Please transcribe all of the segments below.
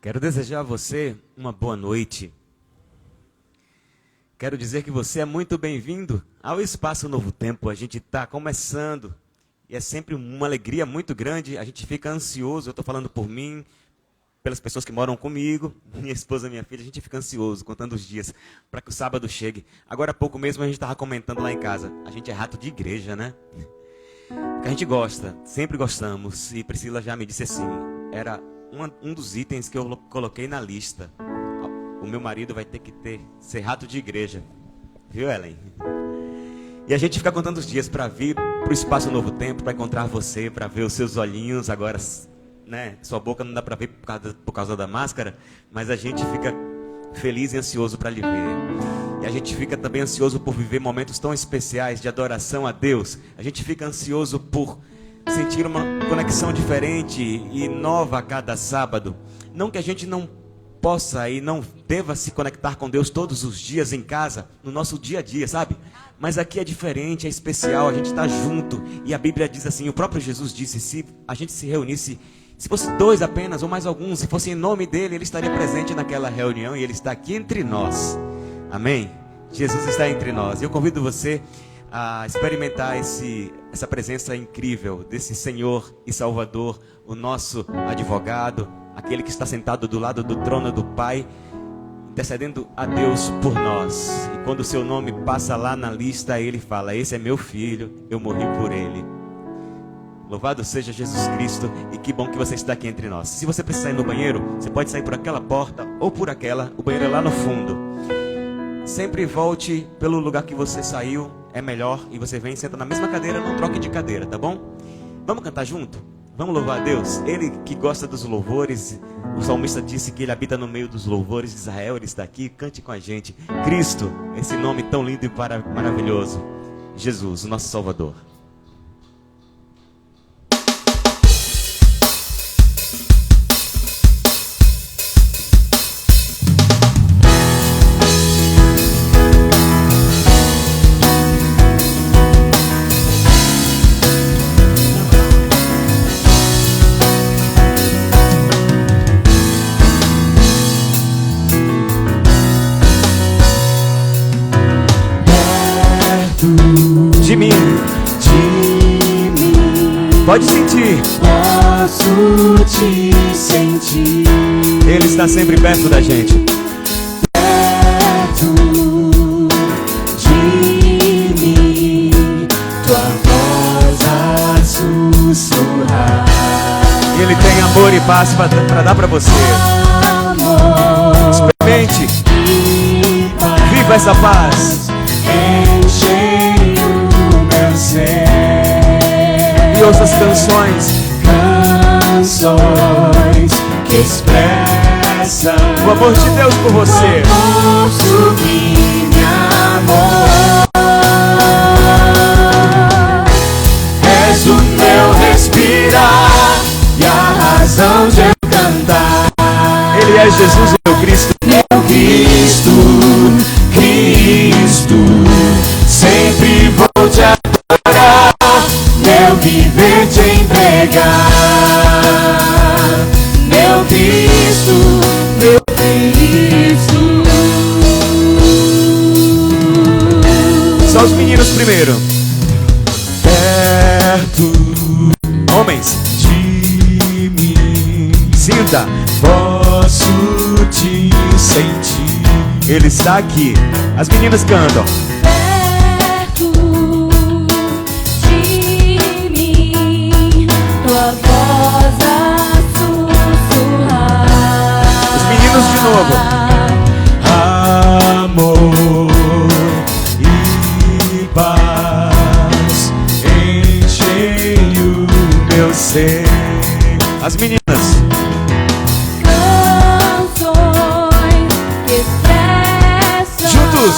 Quero desejar a você uma boa noite. Quero dizer que você é muito bem-vindo ao Espaço Novo Tempo. A gente está começando e é sempre uma alegria muito grande. A gente fica ansioso, eu estou falando por mim, pelas pessoas que moram comigo, minha esposa, minha filha, a gente fica ansioso, contando os dias, para que o sábado chegue. Agora há pouco mesmo a gente estava comentando lá em casa, a gente é rato de igreja, né? Porque a gente gosta, sempre gostamos, e Priscila já me disse assim, era um dos itens que eu coloquei na lista. O meu marido vai ter que ser rato de igreja, viu, Ellen? E a gente fica contando os dias para vir para o Espaço Novo Tempo, para encontrar você, para ver os seus olhinhos agora, né? Sua boca não dá para ver por causa da máscara, mas a gente fica feliz e ansioso para lhe ver. E a gente fica também ansioso por viver momentos tão especiais de adoração a Deus. A gente fica ansioso por sentir uma conexão diferente e nova a cada sábado. Não que a gente não possa e não deva se conectar com Deus todos os dias em casa, no nosso dia a dia, sabe? Mas aqui é diferente, é especial, a gente está junto. E a Bíblia diz assim, o próprio Jesus disse, se a gente se reunisse, se fosse 2 apenas ou mais alguns, se fosse em nome dele, ele estaria presente naquela reunião e ele está aqui entre nós. Amém? Jesus está entre nós. E eu convido você a experimentar essa presença incrível desse Senhor e Salvador, o nosso advogado, aquele que está sentado do lado do trono do Pai, intercedendo a Deus por nós. E quando o seu nome passa lá na lista, ele fala, esse é meu filho, eu morri por ele. Louvado seja Jesus Cristo, e que bom que você está aqui entre nós. Se você precisar ir no banheiro, você pode sair por aquela porta ou por aquela, o banheiro é lá no fundo. Sempre volte pelo lugar que você saiu, é melhor, e você vem e senta na mesma cadeira, não troque de cadeira, tá bom? Vamos cantar junto? Vamos louvar a Deus? Ele que gosta dos louvores, o salmista disse que ele habita no meio dos louvores de Israel, ele está aqui, cante com a gente. Cristo, esse nome tão lindo e maravilhoso. Jesus, o nosso Salvador. Pode sentir. Posso te sentir. Ele está sempre perto da gente. Perto de mim, tua voz a sussurrar. Ele tem amor e paz para dar para você. Amor, experimente. Viva essa paz. Enche o meu ser. E ouça as canções que expressam o amor de Deus por você. Amor sublime, amor. És o meu respirar e a razão de eu cantar. Ele é Jesus, meu Cristo. Meu Cristo, Cristo, sempre vou te adorar. Meu viver te entregar, meu Cristo, meu Cristo. Só os meninos primeiro. Perto, homens, de mim, sinta. Posso te sentir. Ele está aqui. As meninas cantam. De novo. Amor e paz enchem o meu ser. As meninas. Canções que expressam juntos.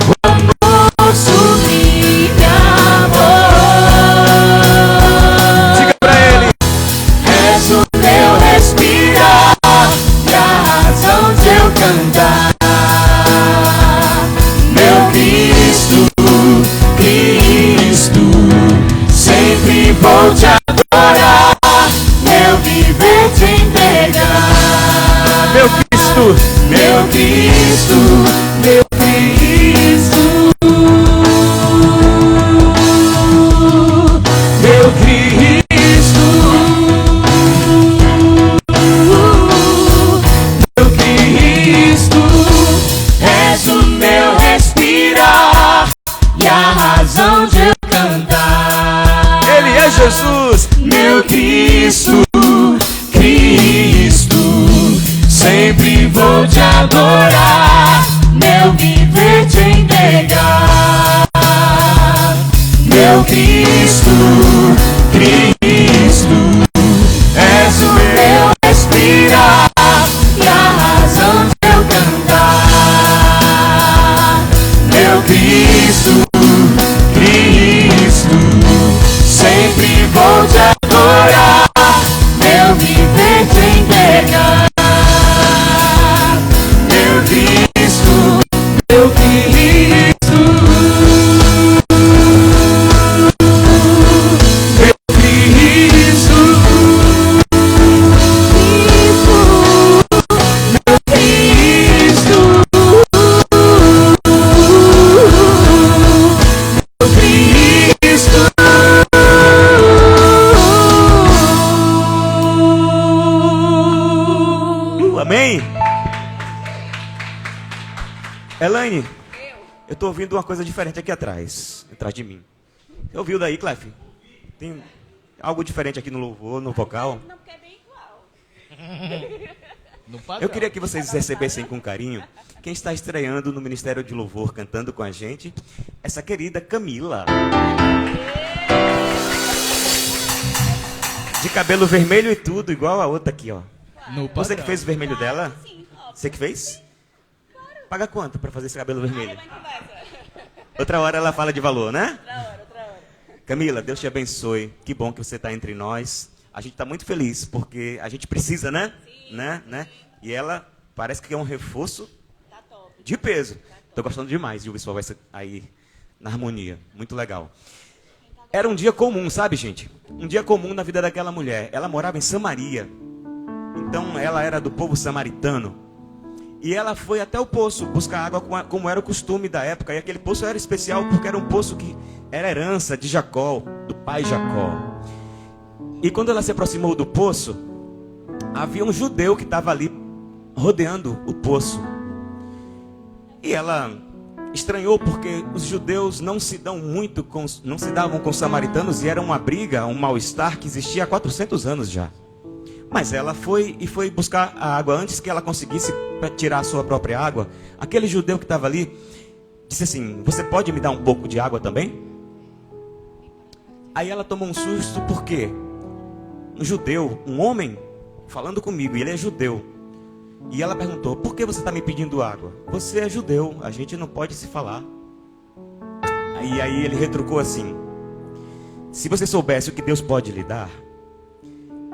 O amor sublime, amor. Diga pra ele. meu Cristo, meu Cristo, meu Cristo, és o meu respirar e a razão de eu cantar. Ele é Jesus. Meu Cristo, Cristo, sempre vou te adorar, meu viver te entregar. Meu Cristo, Cristo, és o meu respirar e a razão de eu cantar. Meu Cristo, Cristo, sempre vou te adorar, meu viver te entregar. Meu Cristo, meu Cristo, meu Cristo, meu Cristo, meu Cristo. Amém? Elaine, eu tô ouvindo uma coisa diferente aqui atrás de mim. Você ouviu daí, Clef? Tem algo diferente aqui no louvor, no vocal? Não, porque é bem igual. Eu queria que vocês recebessem com carinho quem está estreando no Ministério de Louvor, cantando com a gente, essa querida Camila. De cabelo vermelho e tudo, igual a outra aqui, ó. Você que fez o vermelho dela? Sim, óbvio. Você que fez? Paga quanto pra fazer esse cabelo vermelho? Vai conversa. Outra hora ela fala de valor, né? Outra hora. Camila, Deus te abençoe. Que bom que você está entre nós. A gente está muito feliz, porque a gente precisa, né? Sim, né? E ela parece que é um reforço Tá top. de peso. Estou gostando demais de ouvir sua voz aí na harmonia. Muito legal. Era um dia comum, sabe, gente? Um dia comum na vida daquela mulher. Ela morava em Samaria. Então, ela era do povo samaritano. E ela foi até o poço buscar água como era o costume da época. E aquele poço era especial porque era um poço que era herança de Jacó, do pai Jacó. E quando ela se aproximou do poço, havia um judeu que estava ali rodeando o poço. E ela estranhou porque os judeus não se davam com os samaritanos, e era uma briga, um mal-estar que existia há 400 anos já. Mas ela foi buscar a água antes que ela conseguisse tirar a sua própria água. Aquele judeu que estava ali disse assim: você pode me dar um pouco de água também? Aí ela tomou um susto porque um judeu, um homem, falando comigo, e ele é judeu. E ela perguntou: por que você está me pedindo água? Você é judeu, a gente não pode se falar. Aí ele retrucou assim: se você soubesse o que Deus pode lhe dar,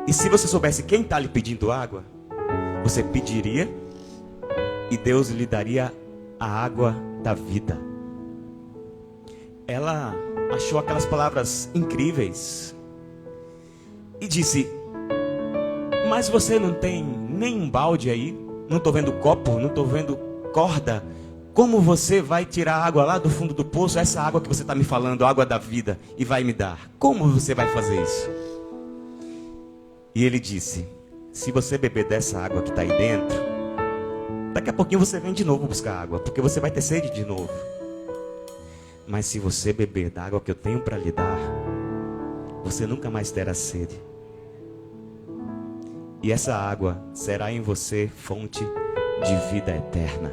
e se você soubesse quem está lhe pedindo água, você pediria e Deus lhe daria a água da vida. Ela achou aquelas palavras incríveis e disse: mas você não tem nem um balde aí? Não estou vendo copo, não estou vendo corda. Como você vai tirar água lá do fundo do poço, essa água que você está me falando, a água da vida, e vai me dar? Como você vai fazer isso? E ele disse: se você beber dessa água que está aí dentro, daqui a pouquinho você vem de novo buscar água, porque você vai ter sede de novo. Mas se você beber da água que eu tenho para lhe dar, você nunca mais terá sede. E essa água será em você fonte de vida eterna.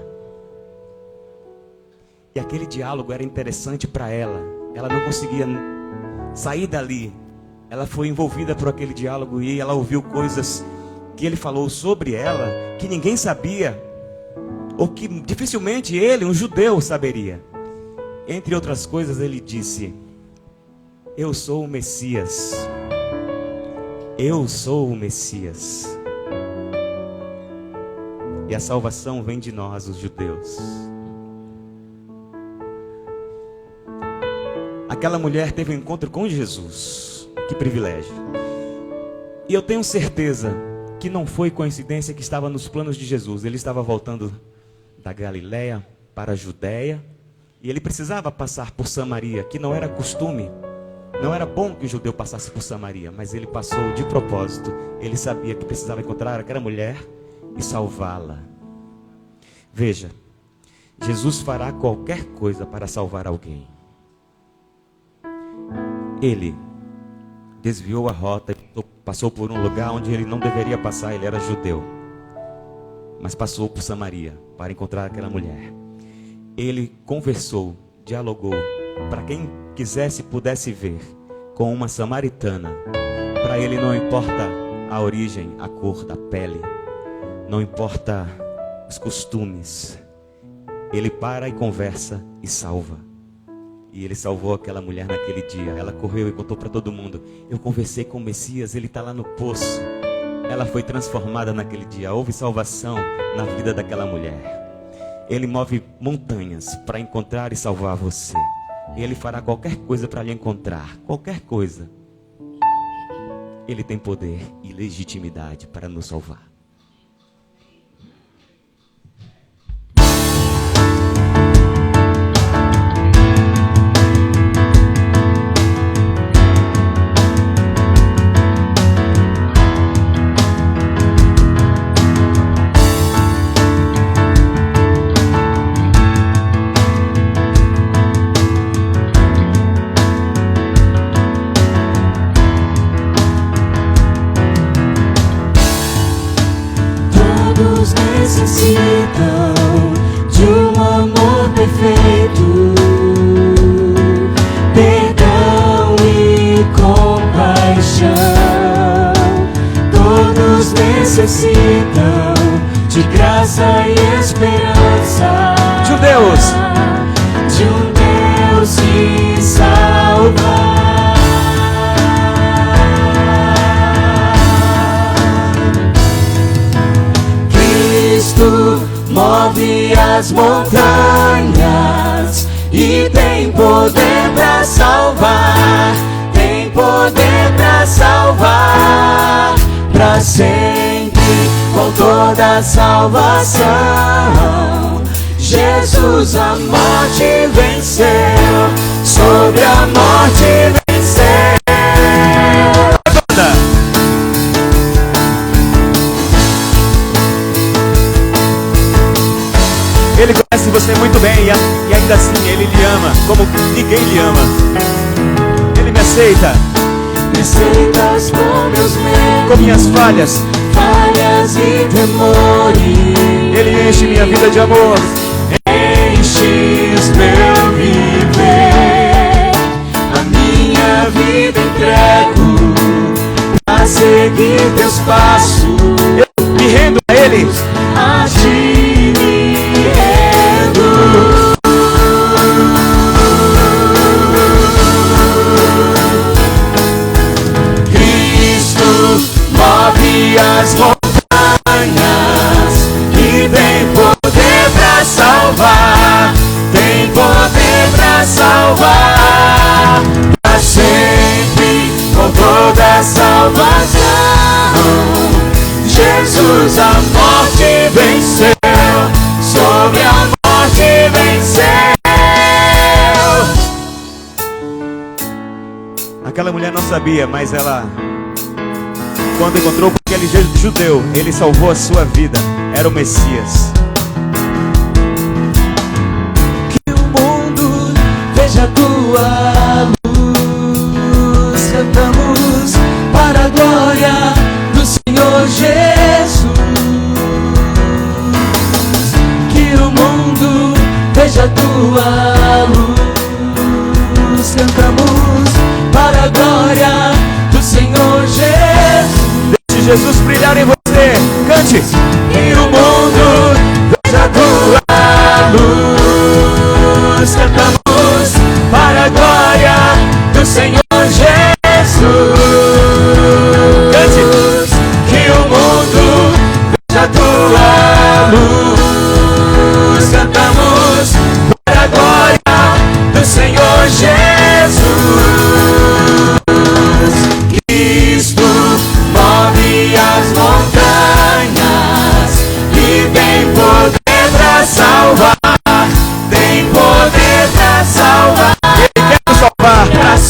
E aquele diálogo era interessante para ela. Ela não conseguia sair dali. Ela foi envolvida por aquele diálogo e ela ouviu coisas que ele falou sobre ela que ninguém sabia, ou que dificilmente ele, um judeu, saberia. Entre outras coisas, ele disse: eu sou o Messias. Eu sou o Messias. E a salvação vem de nós, os judeus. Aquela mulher teve um encontro com Jesus. Que privilégio. E eu tenho certeza que não foi coincidência que estava nos planos de Jesus. Ele estava voltando da Galiléia para a Judéia, e ele precisava passar por Samaria, que não era costume. Não era bom que o judeu passasse por Samaria, mas ele passou de propósito. Ele sabia que precisava encontrar aquela mulher e salvá-la. Veja, Jesus fará qualquer coisa para salvar alguém. Ele desviou a rota e passou por um lugar onde ele não deveria passar, ele era judeu. Mas passou por Samaria para encontrar aquela mulher. Ele conversou, dialogou, para quem quisesse pudesse ver, com uma samaritana. Para ele não importa a origem, a cor da pele, não importa os costumes. Ele para e conversa e salva. E ele salvou aquela mulher naquele dia. Ela correu e contou para todo mundo: eu conversei com o Messias, ele está lá no poço. Ela foi transformada naquele dia. Houve salvação na vida daquela mulher. Ele move montanhas para encontrar e salvar você. Ele fará qualquer coisa para lhe encontrar. Qualquer coisa. Ele tem poder e legitimidade para nos salvar. Necessitam de um amor perfeito, perdão e compaixão. Todos necessitam de graça e esperança, Judeus, de um Deus que salva. Move as montanhas e tem poder para salvar, tem poder para salvar, para sempre, com toda a salvação. Jesus a morte venceu, sobre a morte venceu. Ele conhece você muito bem e ainda assim Ele lhe ama como ninguém lhe ama. Ele me aceita. Me aceitas com meus medos, com minhas falhas, falhas e temores. Ele enche minha vida de amor. Enches meu viver, a minha vida entrego a seguir teus passos. Eu me rendo a Ele. A ti me rendo. Cristo move as montanhas e tem poder pra salvar, tem poder pra salvar, pra sempre, com toda a salvação. Jesus a morte venceu, sobre a morte venceu. Aquela mulher não sabia, mas ela, quando encontrou com aquele judeu, ele salvou a sua vida. Era o Messias. Que o mundo veja a tua luz, cantamos para a glória do Senhor Jesus. Que o mundo veja a tua luz, cantamos para a glória do Senhor Jesus. Deixe Jesus brilhar em você. Cante. E o mundo veja a tua luz, cantamos para a glória do Senhor Jesus. Cante. Que o mundo veja a tua luz, cantamos para a glória do Senhor Jesus. Cristo move as montanhas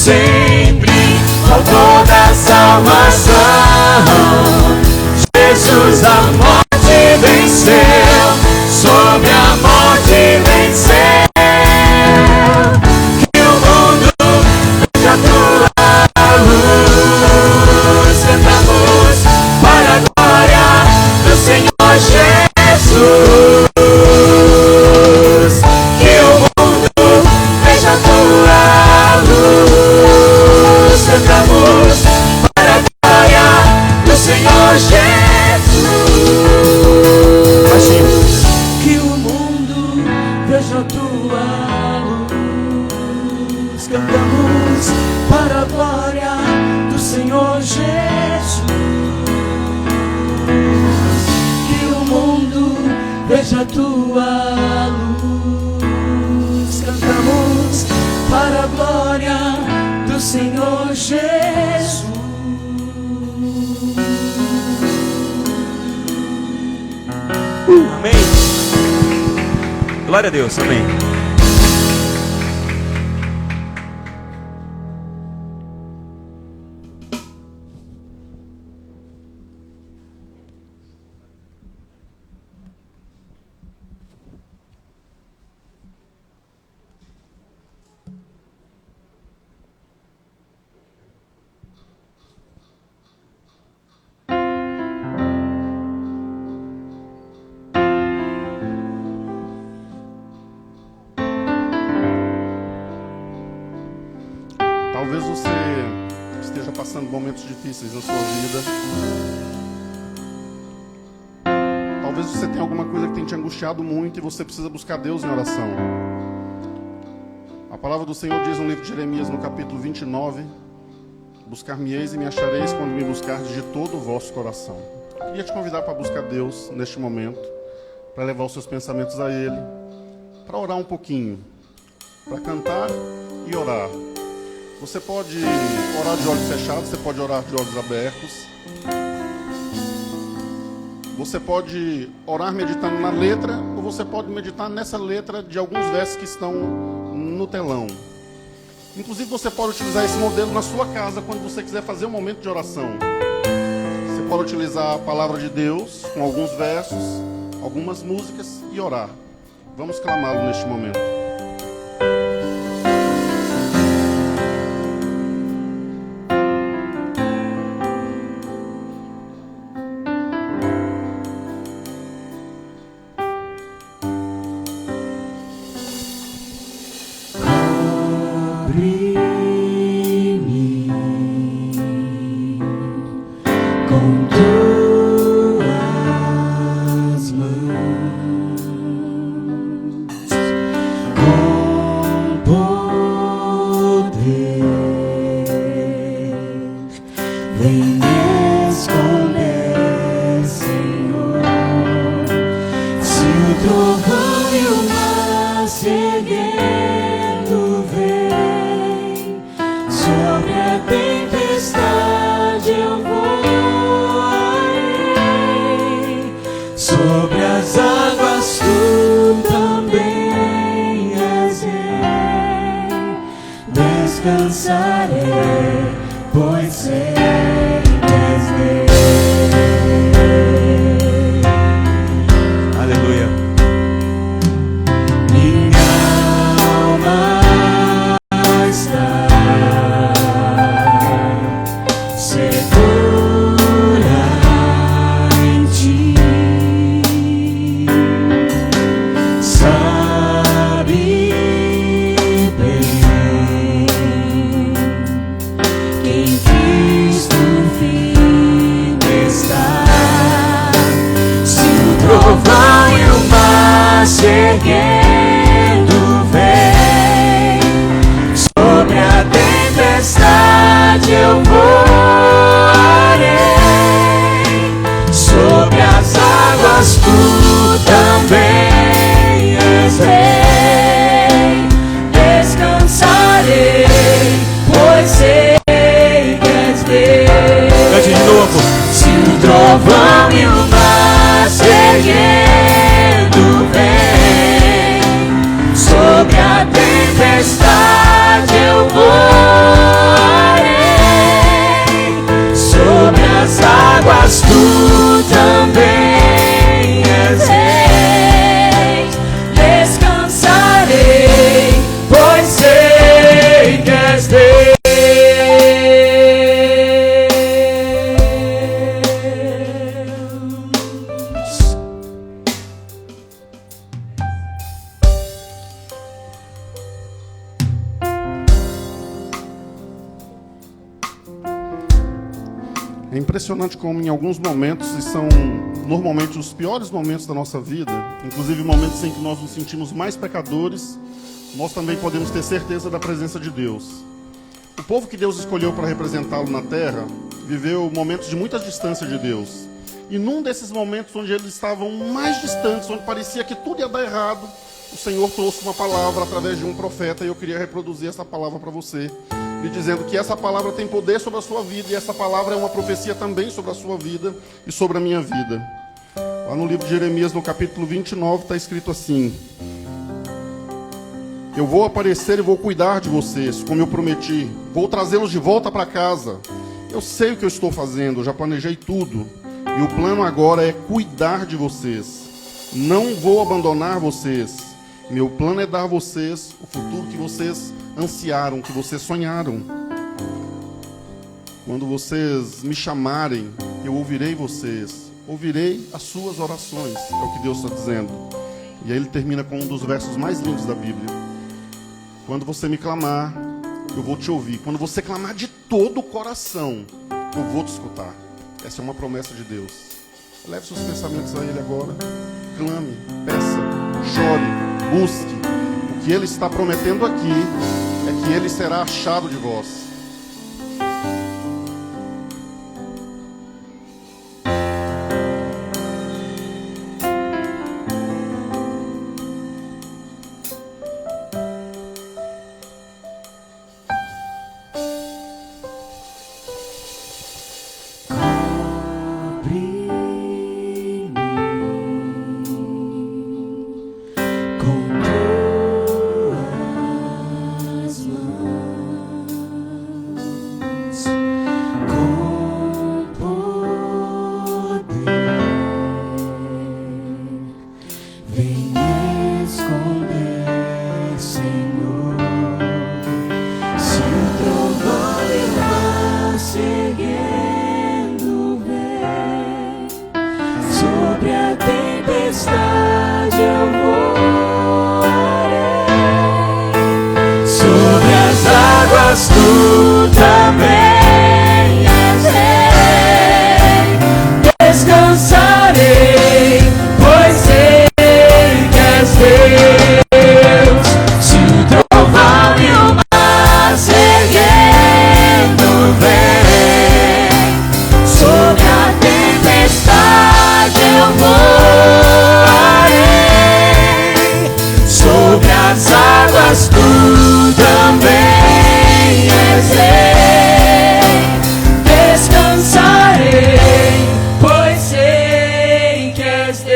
sempre, autor da salvação. Jesus a morte venceu, sobre a morte venceu. Que o mundo veja tua luz. Cantamos para a glória do Senhor Jesus. Que o mundo veja tua luz. Cantamos para a glória do Senhor Jesus. Baixinho. Que o mundo veja tua luz. Cantamos para a glória do Senhor Jesus. Que o mundo veja tua luz. Cantamos para a glória do Senhor Jesus. Amém. Glória a Deus, amém. Talvez você esteja passando momentos difíceis na sua vida. Talvez você tenha alguma coisa que tem te angustiado muito e você precisa buscar Deus em oração. A palavra do Senhor diz no livro de Jeremias, no capítulo 29, buscar-me-eis e me achareis quando me buscardes de todo o vosso coração. Eu queria te convidar para buscar Deus neste momento, para levar os seus pensamentos a Ele, para orar um pouquinho, para cantar e orar. Você pode orar de olhos fechados, você pode orar de olhos abertos. Você pode orar meditando na letra, ou você pode meditar nessa letra de alguns versos que estão no telão. Inclusive você pode utilizar esse modelo na sua casa quando você quiser fazer um momento de oração. Você pode utilizar a palavra de Deus com alguns versos, algumas músicas e orar. Vamos clamá-lo neste momento. Trovão e o mar se erguendo vem, É impressionante como em alguns momentos, e são normalmente os piores momentos da nossa vida, inclusive momentos em que nós nos sentimos mais pecadores, nós também podemos ter certeza da presença de Deus. O povo que Deus escolheu para representá-lo na terra viveu momentos de muita distância de Deus. E num desses momentos onde eles estavam mais distantes, onde parecia que tudo ia dar errado, o Senhor trouxe uma palavra através de um profeta, e eu queria reproduzir essa palavra para você, lhe dizendo que essa palavra tem poder sobre a sua vida, e essa palavra é uma profecia também sobre a sua vida e sobre a minha vida. Lá no livro de Jeremias, no capítulo 29, está escrito assim: eu vou aparecer e vou cuidar de vocês, como eu prometi. Vou trazê-los de volta para casa. Eu sei o que eu estou fazendo, eu já planejei tudo. E o plano agora é cuidar de vocês. Não vou abandonar vocês. Meu plano é dar a vocês o futuro que vocês ansiaram, que vocês sonharam. Quando vocês me chamarem, eu ouvirei vocês. Ouvirei as suas orações, é o que Deus está dizendo. E aí ele termina com um dos versos mais lindos da Bíblia. Quando você me clamar, eu vou te ouvir. Quando você clamar de todo o coração, eu vou te escutar. Essa é uma promessa de Deus. Leve seus pensamentos a Ele agora. Clame, peça, chore, busque. O que Ele está prometendo aqui é que Ele será achado de vós. Tu também és rei, descansarei, pois sei que és Deus. Se o trovão e o mar se erguendo vem, sobre a tempestade eu voarei, sobre as águas tu também. Descansarei, pois sei que és Deus.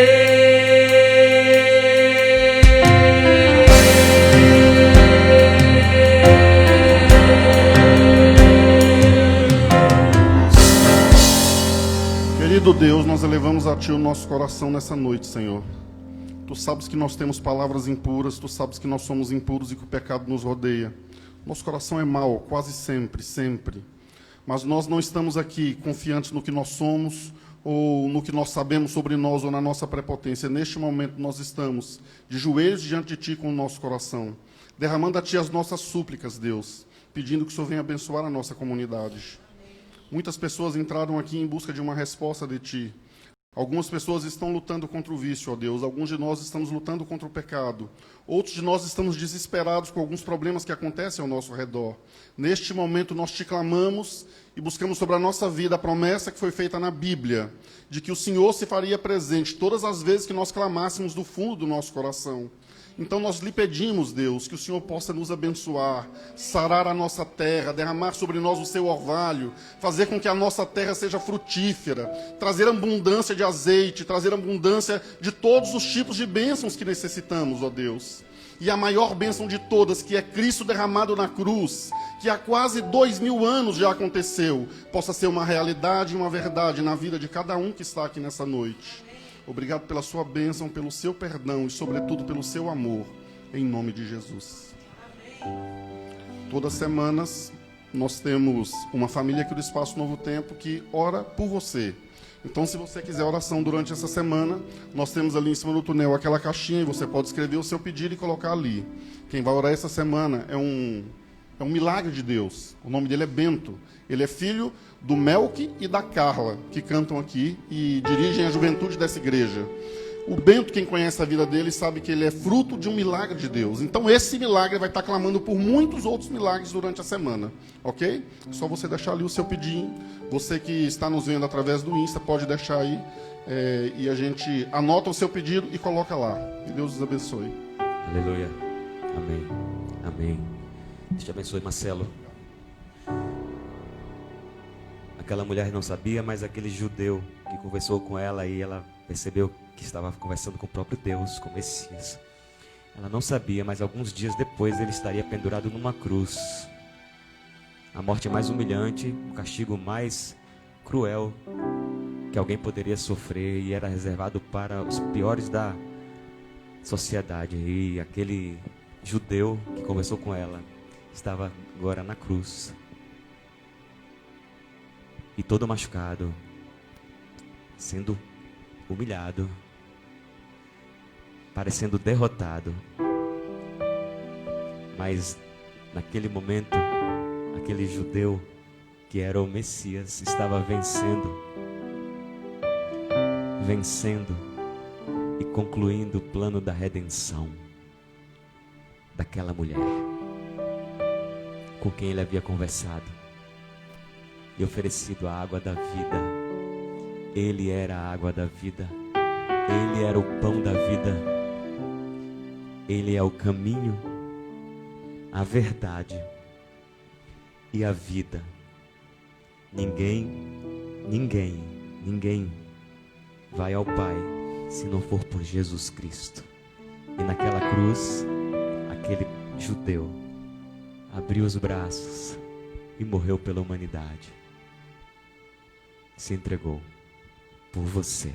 Querido Deus, nós elevamos a Ti o nosso coração nessa noite, Senhor. Tu sabes que nós temos palavras impuras, Tu sabes que nós somos impuros e que o pecado nos rodeia. Nosso coração é mau, quase sempre, sempre. Mas nós não estamos aqui confiantes no que nós somos, ou no que nós sabemos sobre nós, ou na nossa prepotência. Neste momento nós estamos de joelhos diante de Ti com o nosso coração, derramando a Ti as nossas súplicas, Deus, pedindo que o Senhor venha abençoar a nossa comunidade. Muitas pessoas entraram aqui em busca de uma resposta de Ti. Algumas pessoas estão lutando contra o vício, ó Deus. Alguns de nós estamos lutando contra o pecado. Outros de nós estamos desesperados com alguns problemas que acontecem ao nosso redor. Neste momento nós Te clamamos e buscamos sobre a nossa vida a promessa que foi feita na Bíblia, de que o Senhor se faria presente todas as vezes que nós clamássemos do fundo do nosso coração. Então nós lhe pedimos, Deus, que o Senhor possa nos abençoar, sarar a nossa terra, derramar sobre nós o seu orvalho, fazer com que a nossa terra seja frutífera, trazer abundância de azeite, trazer abundância de todos os tipos de bênçãos que necessitamos, ó Deus. E a maior bênção de todas, que é Cristo derramado na cruz, que há quase 2000 anos já aconteceu, possa ser uma realidade e uma verdade na vida de cada um que está aqui nessa noite. Obrigado pela sua bênção, pelo seu perdão e, sobretudo, pelo seu amor, em nome de Jesus. Todas as semanas, nós temos uma família aqui do Espaço Novo Tempo que ora por você. Então, se você quiser oração durante essa semana, nós temos ali em cima do túnel aquela caixinha e você pode escrever o seu pedido e colocar ali. Quem vai orar essa semana é um É um milagre de Deus. O nome dele é Bento. Ele é filho do Melk e da Carla, que cantam aqui e dirigem a juventude dessa igreja. O Bento, quem conhece a vida dele, sabe que ele é fruto de um milagre de Deus. Então esse milagre vai estar clamando por muitos outros milagres durante a semana. Ok? Só você deixar ali o seu pedinho. Você que está nos vendo através do Insta, pode deixar aí. E a gente anota o seu pedido e coloca lá. Que Deus os abençoe. Aleluia. Amém. Amém. Deus te abençoe, Marcelo. Aquela mulher não sabia, mas aquele judeu que conversou com ela e ela percebeu que estava conversando com o próprio Deus, com o Messias. Ela não sabia, mas alguns dias depois ele estaria pendurado numa cruz. A morte mais humilhante, o castigo mais cruel que alguém poderia sofrer, e era reservado para os piores da sociedade. E aquele judeu que conversou com ela estava agora na cruz. E todo machucado, sendo humilhado, parecendo derrotado. Mas naquele momento, aquele judeu que era o Messias estava vencendo e concluindo o plano da redenção daquela mulher com quem ele havia conversado e oferecido a água da vida. Ele era a água da vida. Ele era o pão da vida. Ele é o caminho, a verdade e a vida. Ninguém vai ao Pai se não for por Jesus Cristo. E naquela cruz, aquele judeu abriu os braços e morreu pela humanidade. Se entregou por você.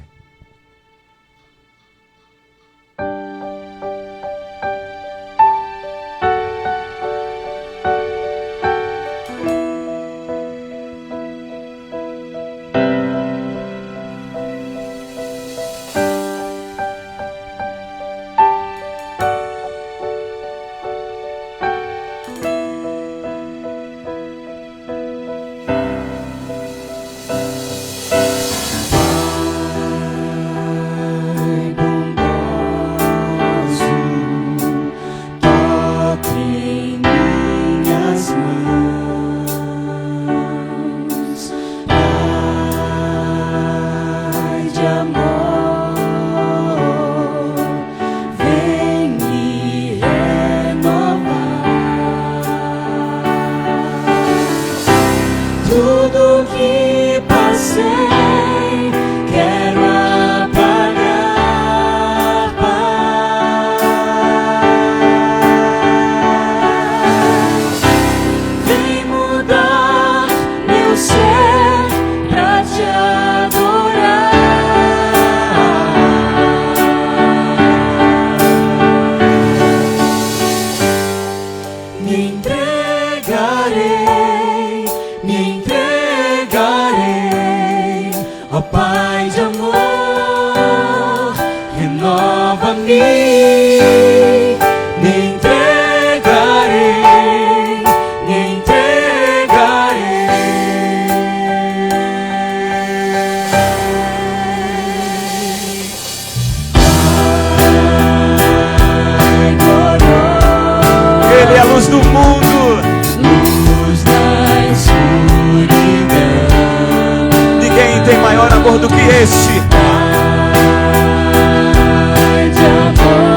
Tudo que passei, quero apagar, Pai. Vem mudar meu ser pra te adorar. Me entregarei, ó Pai de amor, renova-me. Me entregarei, me entregarei. Pai glorioso, Ele é a luz do mundo. luz da escuridão. Ninguém tem maior amor do que este. Pai de amor.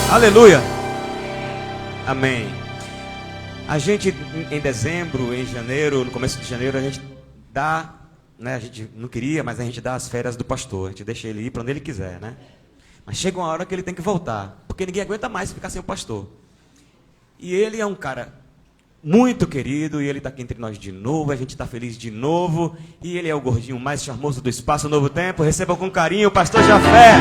Aleluia. Amém. A gente, em dezembro, em janeiro, no começo de janeiro, a gente dá, né? A gente não queria, mas a gente dá as férias do pastor. A gente deixa ele ir para onde ele quiser, né? Mas chega uma hora que ele tem que voltar, porque ninguém aguenta mais ficar sem o pastor. E ele é um cara muito querido, e ele está aqui entre nós de novo, a gente está feliz de novo, e ele é o gordinho mais charmoso do Espaço Novo Tempo. Recebam com carinho o pastor Jafé.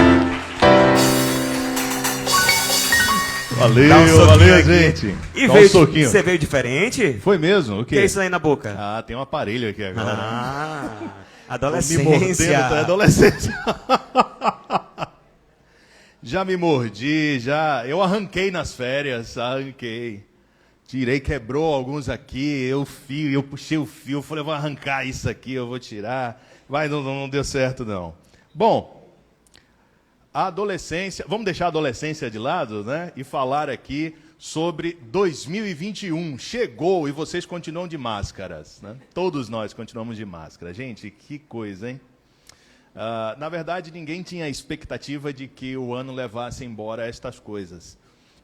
Valeu, Dá um soquinho valeu, aqui. gente. E Dá veio, um soquinho. você veio diferente? Foi mesmo? O O quê? que é isso aí na boca? Ah, tem um aparelho aqui agora. Ah, Tô me adolescência. mordendo, tá? Adolescência. Já me mordi, já. Eu arranquei nas férias, arranquei. Tirei, quebrou alguns aqui, eu puxei o fio, falei, eu vou arrancar isso aqui, eu vou tirar. Mas não deu certo, não. Bom, a adolescência, vamos deixar a adolescência de lado, né? E falar aqui sobre 2021. Chegou e vocês continuam de máscaras, né? Todos nós continuamos de máscara. Gente, que coisa, hein? Na verdade, ninguém tinha a expectativa de que o ano levasse embora estas coisas.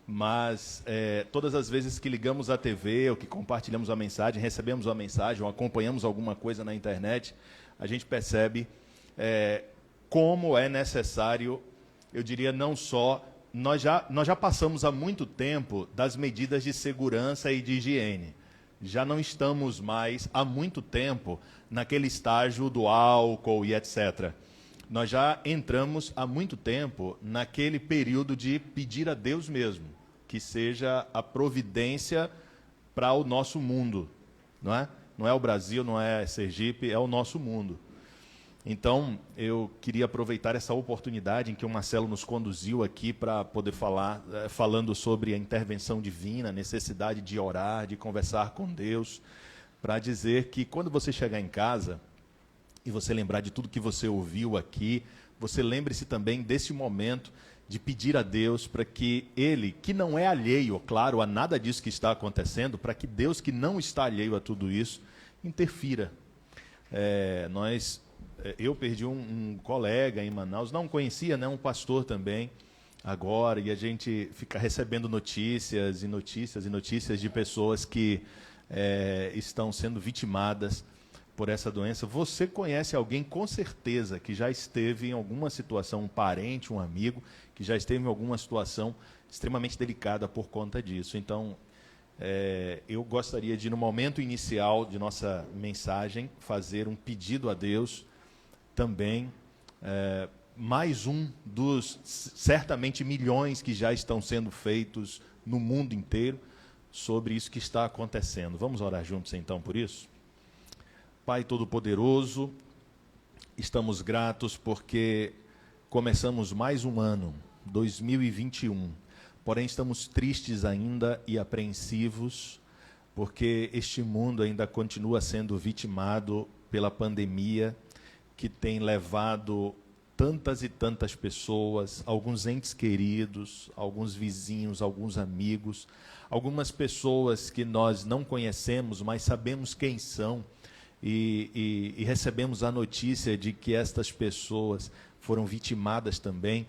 Mas todas as vezes que ligamos a TV, ou que compartilhamos a mensagem, recebemos uma mensagem, ou acompanhamos alguma coisa na internet, a gente percebe como é necessário, eu diria, não só... Nós já passamos há muito tempo das medidas de segurança e de higiene. Já não estamos mais, há muito tempo, naquele estágio do álcool e etc. Nós já entramos há muito tempo naquele período de pedir a Deus mesmo, que seja a providência para o nosso mundo, não é? Não é o Brasil, não é Sergipe, é o nosso mundo. Então, eu queria aproveitar essa oportunidade em que o Marcelo nos conduziu aqui para poder falar, falando sobre a intervenção divina, a necessidade de orar, de conversar com Deus, para dizer que quando você chegar em casa e você lembrar de tudo que você ouviu aqui, você lembre-se também desse momento de pedir a Deus para que Ele, que não é alheio, claro, a nada disso que está acontecendo, para que Deus, que não está alheio a tudo isso, interfira. Eu perdi um colega em Manaus, não conhecia, né, um pastor também, agora, e a gente fica recebendo notícias e notícias e notícias de pessoas que estão sendo vitimadas por essa doença. Você conhece alguém, com certeza, que já esteve em alguma situação, um parente, um amigo, que já esteve em alguma situação extremamente delicada por conta disso. Então, eu gostaria de, no momento inicial de nossa mensagem, fazer um pedido a Deus, também, mais um dos, certamente, milhões que já estão sendo feitos no mundo inteiro sobre isso que está acontecendo. Vamos orar juntos, então, por isso? Pai Todo-Poderoso, estamos gratos porque começamos mais um ano, 2021, porém estamos tristes ainda e apreensivos, porque este mundo ainda continua sendo vitimado pela pandemia, que tem levado tantas e tantas pessoas, alguns entes queridos, alguns vizinhos, alguns amigos, algumas pessoas que nós não conhecemos, mas sabemos quem são, e recebemos a notícia de que estas pessoas foram vitimadas também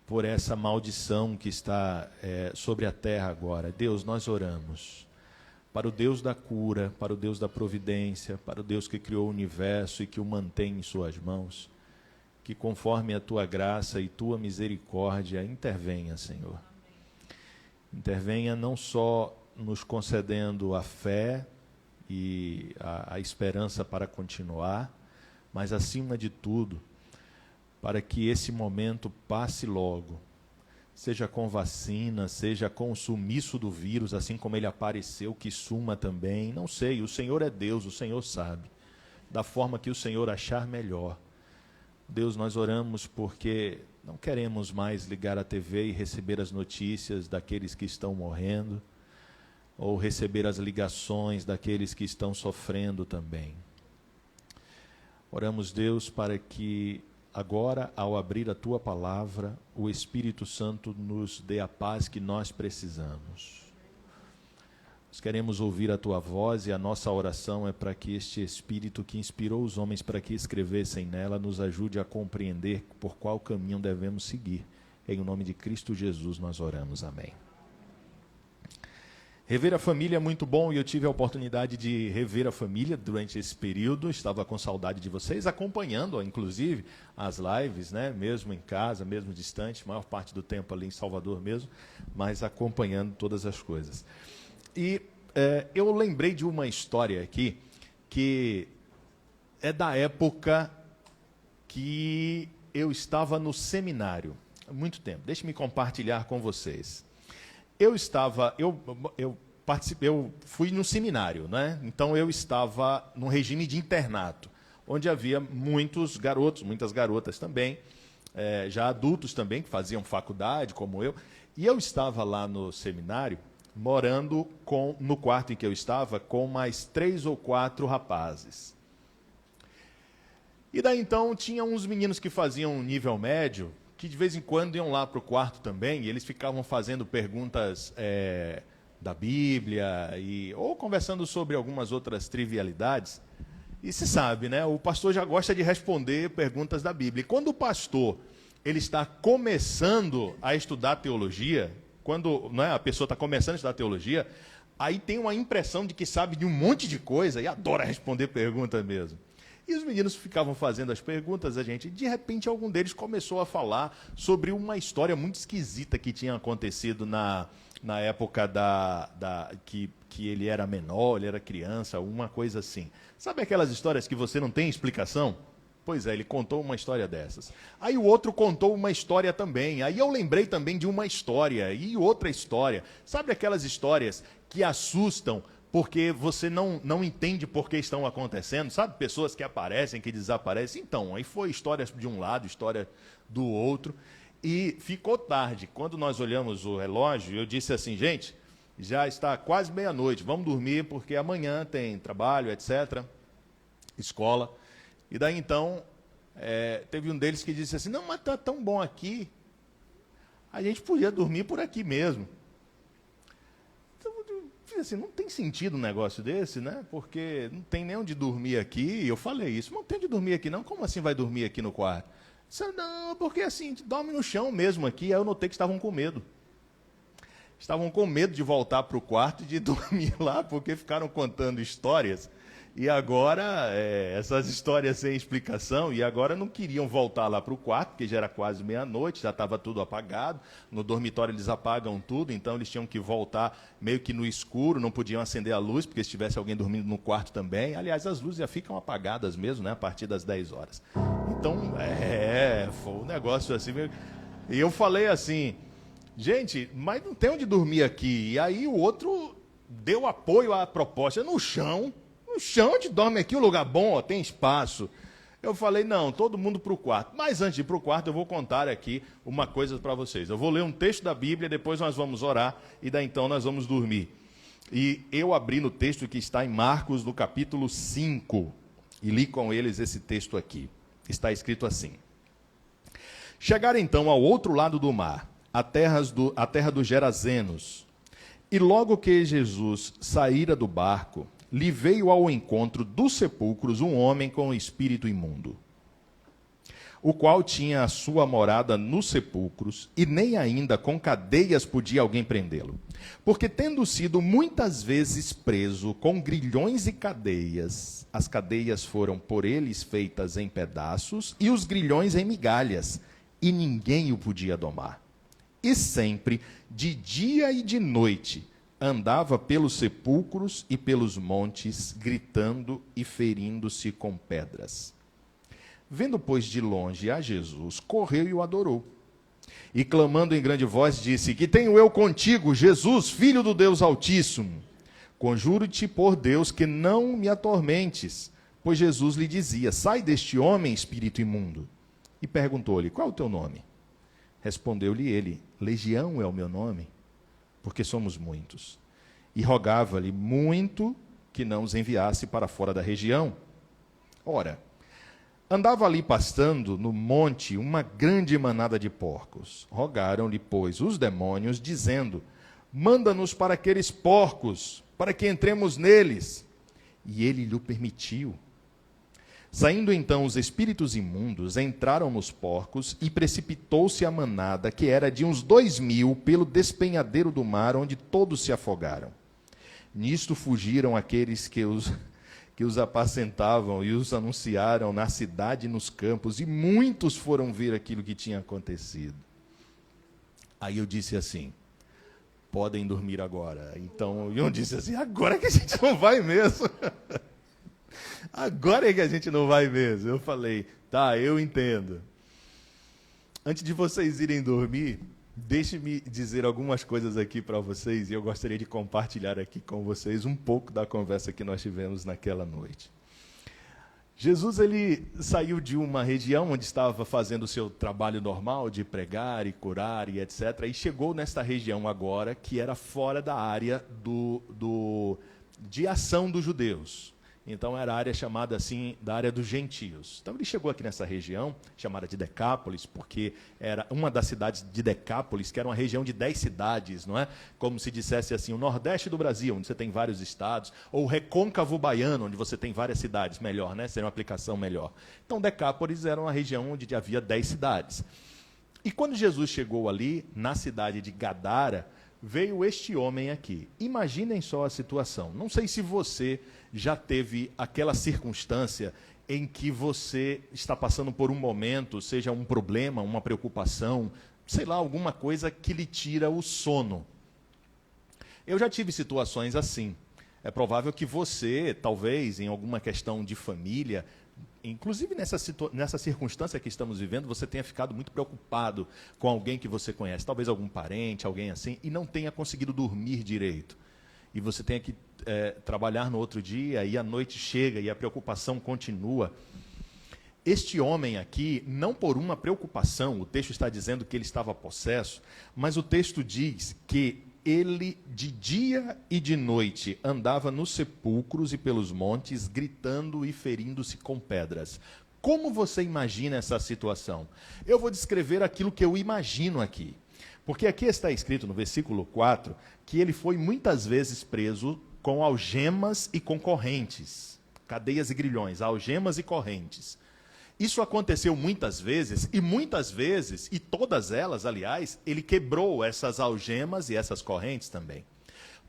por essa maldição que está sobre a terra agora. Deus, nós oramos para o Deus da cura, para o Deus da providência, para o Deus que criou o universo e que o mantém em suas mãos, que conforme a tua graça e tua misericórdia, intervenha, Senhor. Intervenha não só nos concedendo a fé e a esperança para continuar, mas acima de tudo, para que esse momento passe logo, seja com vacina, seja com o sumiço do vírus, assim como ele apareceu, que suma também, não sei, o Senhor é Deus, o Senhor sabe, da forma que o Senhor achar melhor. Deus, nós oramos porque não queremos mais ligar a TV e receber as notícias daqueles que estão morrendo, ou receber as ligações daqueles que estão sofrendo também. Oramos, Deus, para que agora, ao abrir a Tua palavra, o Espírito Santo nos dê a paz que nós precisamos. Nós queremos ouvir a Tua voz e a nossa oração é para que este Espírito que inspirou os homens para que escrevessem nela nos ajude a compreender por qual caminho devemos seguir. Em nome de Cristo Jesus nós oramos. Amém. Rever a família é muito bom e eu tive a oportunidade de rever a família durante esse período. Estava com saudade de vocês, acompanhando, inclusive, as lives, né? Mesmo em casa, mesmo distante, maior parte do tempo ali em Salvador mesmo, mas acompanhando todas as coisas. E eu lembrei de uma história aqui que é da época que eu estava no seminário, há muito tempo. Deixe-me compartilhar com vocês. Eu fui no seminário, né? Então eu estava num regime de internato, onde havia muitos garotos, muitas garotas também, já adultos também, que faziam faculdade, como eu. E eu estava lá no seminário, morando no quarto em que eu estava, com mais 3 ou 4 rapazes. E daí então tinha uns meninos que faziam nível médio, que de vez em quando iam lá para o quarto também, e eles ficavam fazendo perguntas da Bíblia, ou conversando sobre algumas outras trivialidades. E se sabe, né? O pastor já gosta de responder perguntas da Bíblia. E quando o pastor ele está começando a estudar teologia, quando a pessoa está começando a estudar teologia, aí tem uma impressão de que sabe de um monte de coisa e adora responder perguntas mesmo. E os meninos ficavam fazendo as perguntas, de repente algum deles começou a falar sobre uma história muito esquisita que tinha acontecido na época que ele era menor, ele era criança, uma coisa assim. Sabe aquelas histórias que você não tem explicação? Pois é, ele contou uma história dessas. Aí o outro contou uma história também. Aí eu lembrei também de uma história e outra história. Sabe aquelas histórias que assustam porque você não entende por que estão acontecendo? Sabe, pessoas que aparecem, que desaparecem? Então, aí foi história de um lado, história do outro. E ficou tarde. Quando nós olhamos o relógio, eu disse assim, gente, já está quase meia-noite, vamos dormir porque amanhã tem trabalho, etc., escola. E daí então, teve um deles que disse assim, não, mas está tão bom aqui, a gente podia dormir por aqui mesmo. Então, eu fiz assim, não tem sentido um negócio desse, né? Porque não tem nem onde dormir aqui, e eu falei isso, não tem onde dormir aqui não, como assim vai dormir aqui no quarto? Disse, não, porque assim, dorme no chão mesmo aqui, aí eu notei que estavam com medo. Estavam com medo de voltar para o quarto e de dormir lá, porque ficaram contando histórias. E agora, essas histórias sem explicação, e agora não queriam voltar lá para o quarto, porque já era quase meia-noite, já estava tudo apagado. No dormitório eles apagam tudo, então eles tinham que voltar meio que no escuro, não podiam acender a luz, porque se tivesse alguém dormindo no quarto também. Aliás, as luzes já ficam apagadas mesmo, né, a partir das 10 horas. Então, foi um negócio assim. E eu falei assim, gente, mas não tem onde dormir aqui. E aí o outro deu apoio à proposta, no chão, onde dorme aqui, um lugar bom, ó, tem espaço. Eu falei, não, todo mundo para o quarto. Mas antes de ir para o quarto, eu vou contar aqui uma coisa para vocês. Eu vou ler um texto da Bíblia, depois nós vamos orar, e daí então nós vamos dormir. E eu abri no texto que está em Marcos, no capítulo 5, e li com eles esse texto aqui. Está escrito assim. Chegaram então ao outro lado do mar, a terra dos Gerazenos. E logo que Jesus saíra do barco, lhe veio ao encontro dos sepulcros um homem com espírito imundo, o qual tinha a sua morada nos sepulcros, e nem ainda com cadeias podia alguém prendê-lo. Porque tendo sido muitas vezes preso com grilhões e cadeias, as cadeias foram por eles feitas em pedaços, e os grilhões em migalhas, e ninguém o podia domar. E sempre, de dia e de noite, andava pelos sepulcros e pelos montes, gritando e ferindo-se com pedras. Vendo, pois, de longe a Jesus, correu e o adorou. E clamando em grande voz, disse, que tenho eu contigo, Jesus, Filho do Deus Altíssimo? Conjuro-te por Deus que não me atormentes. Pois Jesus lhe dizia, sai deste homem, espírito imundo. E perguntou-lhe, qual é o teu nome? Respondeu-lhe ele, Legião é o meu nome, porque somos muitos. E rogava-lhe muito que não os enviasse para fora da região. Ora, andava ali pastando no monte uma grande manada de porcos. Rogaram-lhe, pois, os demônios, dizendo, manda-nos para aqueles porcos, para que entremos neles. E ele lhe permitiu. Saindo então os espíritos imundos, entraram nos porcos, e precipitou-se a manada, que era de uns 2.000, pelo despenhadeiro do mar, onde todos se afogaram. Nisto fugiram aqueles que os apacentavam e os anunciaram na cidade e nos campos, e muitos foram ver aquilo que tinha acontecido. Aí eu disse assim: podem dormir agora. Então o Ion disse assim: agora é que a gente não vai mesmo. Agora é que a gente não vai mesmo. Eu falei: tá, eu entendo. Antes de vocês irem dormir, deixe-me dizer algumas coisas aqui para vocês, e eu gostaria de compartilhar aqui com vocês um pouco da conversa que nós tivemos naquela noite. Jesus, ele saiu de uma região onde estava fazendo o seu trabalho normal de pregar e curar e etc. E chegou nesta região agora que era fora da área de ação dos judeus. Então era a área chamada assim, da área dos gentios. Então ele chegou aqui nessa região, chamada de Decápolis, porque era uma das cidades de Decápolis, que era uma região de 10 cidades, não é? Como se dissesse assim, o Nordeste do Brasil, onde você tem vários estados, ou o Recôncavo Baiano, onde você tem várias cidades, melhor, né? Seria uma aplicação melhor. Então Decápolis era uma região onde havia 10 cidades. E quando Jesus chegou ali, na cidade de Gadara, veio este homem aqui. Imaginem só a situação. Não sei se você já teve aquela circunstância em que você está passando por um momento, seja um problema, uma preocupação, sei lá, alguma coisa que lhe tira o sono. Eu já tive situações assim. É provável que você, talvez, em alguma questão de família, inclusive nessa circunstância que estamos vivendo, você tenha ficado muito preocupado com alguém que você conhece, talvez algum parente, alguém assim, e não tenha conseguido dormir direito. E você tenha que trabalhar no outro dia, e a noite chega, e a preocupação continua. Este homem aqui, não por uma preocupação, o texto está dizendo que ele estava possesso, mas o texto diz que ele, de dia e de noite, andava nos sepulcros e pelos montes, gritando e ferindo-se com pedras. Como você imagina essa situação? Eu vou descrever aquilo que eu imagino aqui. Porque aqui está escrito no versículo 4, que ele foi muitas vezes preso com algemas e com correntes, cadeias e grilhões, algemas e correntes. Isso aconteceu muitas vezes, e todas elas, aliás, ele quebrou essas algemas e essas correntes também.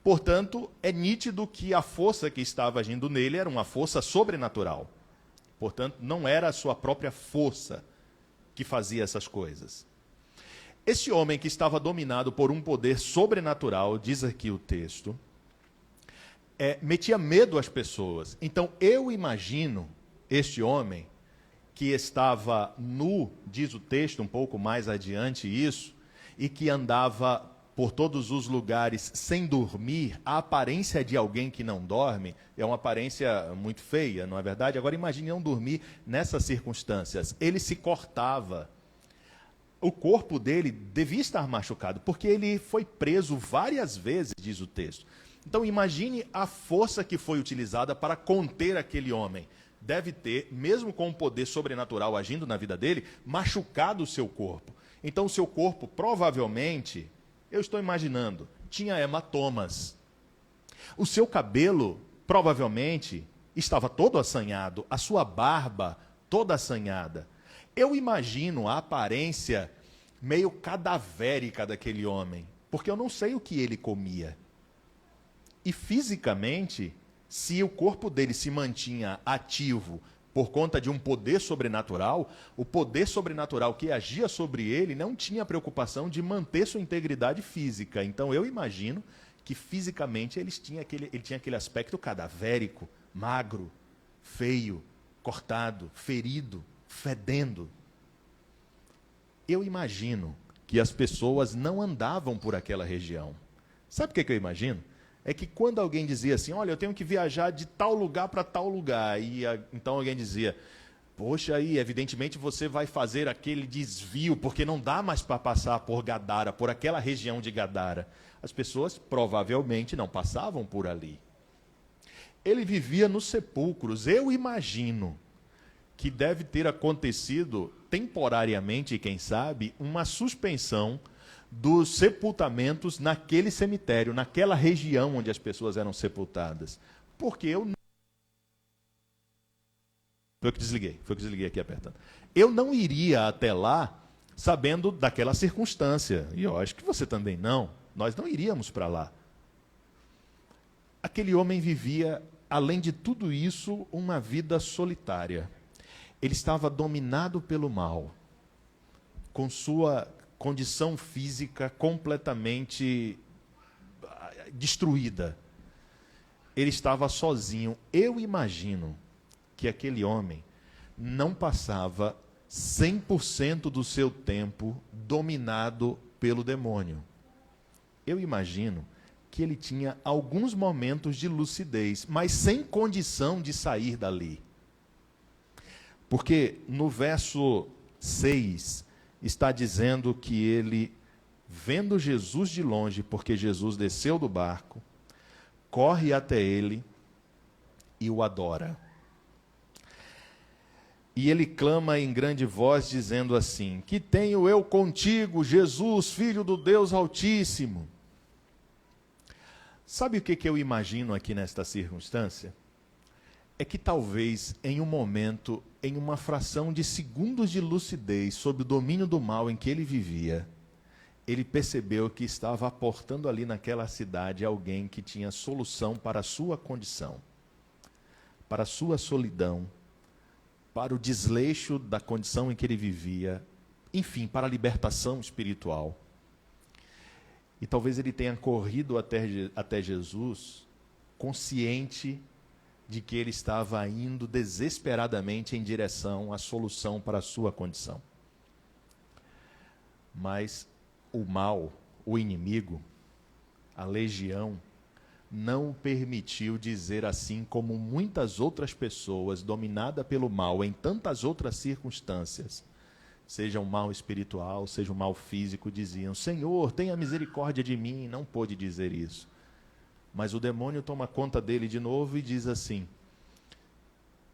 Portanto, é nítido que a força que estava agindo nele era uma força sobrenatural. Portanto, não era a sua própria força que fazia essas coisas. Esse homem que estava dominado por um poder sobrenatural, diz aqui o texto, metia medo às pessoas. Então, eu imagino este homem que estava nu, diz o texto um pouco mais adiante isso, e que andava por todos os lugares sem dormir. A aparência de alguém que não dorme é uma aparência muito feia, não é verdade? Agora imagine não dormir nessas circunstâncias. Ele se cortava. O corpo dele devia estar machucado, porque ele foi preso várias vezes, diz o texto. Então imagine a força que foi utilizada para conter aquele homem. Deve ter, mesmo com um poder sobrenatural agindo na vida dele, machucado o seu corpo. Então o seu corpo, provavelmente, eu estou imaginando, tinha hematomas. O seu cabelo, provavelmente, estava todo assanhado, a sua barba toda assanhada. Eu imagino a aparência meio cadavérica daquele homem, porque eu não sei o que ele comia. E fisicamente, se o corpo dele se mantinha ativo por conta de um poder sobrenatural, o poder sobrenatural que agia sobre ele não tinha preocupação de manter sua integridade física. Então eu imagino que fisicamente ele tinha aquele aspecto cadavérico, magro, feio, cortado, ferido, fedendo. Eu imagino que as pessoas não andavam por aquela região. Sabe o que eu imagino? É que quando alguém dizia assim, olha, eu tenho que viajar de tal lugar para tal lugar, e então alguém dizia, poxa, aí, evidentemente você vai fazer aquele desvio, porque não dá mais para passar por Gadara, por aquela região de Gadara. As pessoas provavelmente não passavam por ali. Ele vivia nos sepulcros. Eu imagino que deve ter acontecido temporariamente, quem sabe, uma suspensão dos sepultamentos naquele cemitério, naquela região onde as pessoas eram sepultadas. Porque eu não... Foi que desliguei aqui apertando. Eu não iria até lá sabendo daquela circunstância. E eu acho que você também não. Nós não iríamos para lá. Aquele homem vivia, além de tudo isso, uma vida solitária. Ele estava dominado pelo mal, com sua condição física completamente destruída. Ele estava sozinho. Eu imagino que aquele homem não passava 100% do seu tempo dominado pelo demônio. Eu imagino que ele tinha alguns momentos de lucidez, mas sem condição de sair dali. Porque no verso 6 está dizendo que ele, vendo Jesus de longe, porque Jesus desceu do barco, corre até ele e o adora. E ele clama em grande voz, dizendo assim: que tenho eu contigo, Jesus, Filho do Deus Altíssimo. Sabe o que eu imagino aqui nesta circunstância? É que talvez em um momento, em uma fração de segundos de lucidez, sob o domínio do mal em que ele vivia, ele percebeu que estava aportando ali naquela cidade alguém que tinha solução para a sua condição, para a sua solidão, para o desleixo da condição em que ele vivia, enfim, para a libertação espiritual. E talvez ele tenha corrido até Jesus, consciente de que ele estava indo desesperadamente em direção à solução para a sua condição. Mas o mal, o inimigo, a legião, não o permitiu dizer assim como muitas outras pessoas, dominadas pelo mal em tantas outras circunstâncias, seja um mal espiritual, seja um mal físico, diziam: Senhor, tenha misericórdia de mim. Não pôde dizer isso. Mas o demônio toma conta dele de novo e diz assim: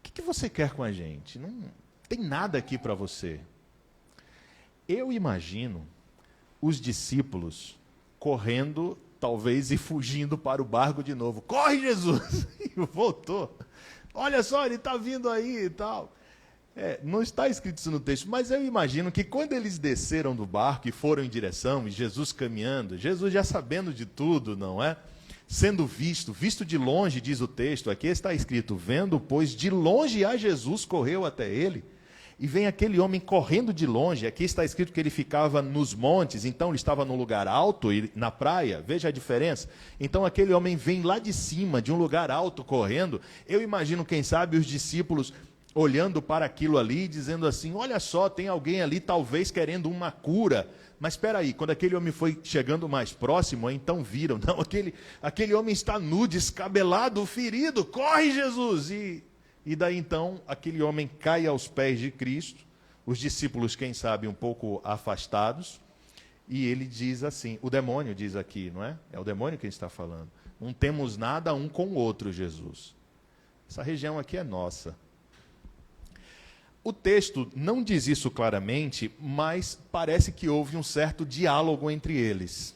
o que você quer com a gente? Não tem nada aqui para você. Eu imagino os discípulos correndo, talvez, e fugindo para o barco de novo. Corre, Jesus! E voltou. Olha só, ele está vindo aí e tal. Não está escrito isso no texto, mas eu imagino que quando eles desceram do barco e foram em direção, e Jesus caminhando, Jesus já sabendo de tudo, não é? Sendo visto de longe, diz o texto, aqui está escrito: vendo, pois, de longe a Jesus, correu até ele. E vem aquele homem correndo de longe, aqui está escrito que ele ficava nos montes, então ele estava num lugar alto, e na praia, veja a diferença. Então aquele homem vem lá de cima, de um lugar alto, correndo. Eu imagino, quem sabe, os discípulos olhando para aquilo ali, dizendo assim: olha só, tem alguém ali talvez querendo uma cura. Mas espera aí, quando aquele homem foi chegando mais próximo, então viram, não, aquele homem está nu, descabelado, ferido, corre, Jesus! E daí então, aquele homem cai aos pés de Cristo, os discípulos, quem sabe, um pouco afastados, e ele diz assim, o demônio diz aqui, não é? É o demônio quem está falando: não temos nada um com o outro, Jesus. Essa região aqui é nossa. O texto não diz isso claramente, mas parece que houve um certo diálogo entre eles.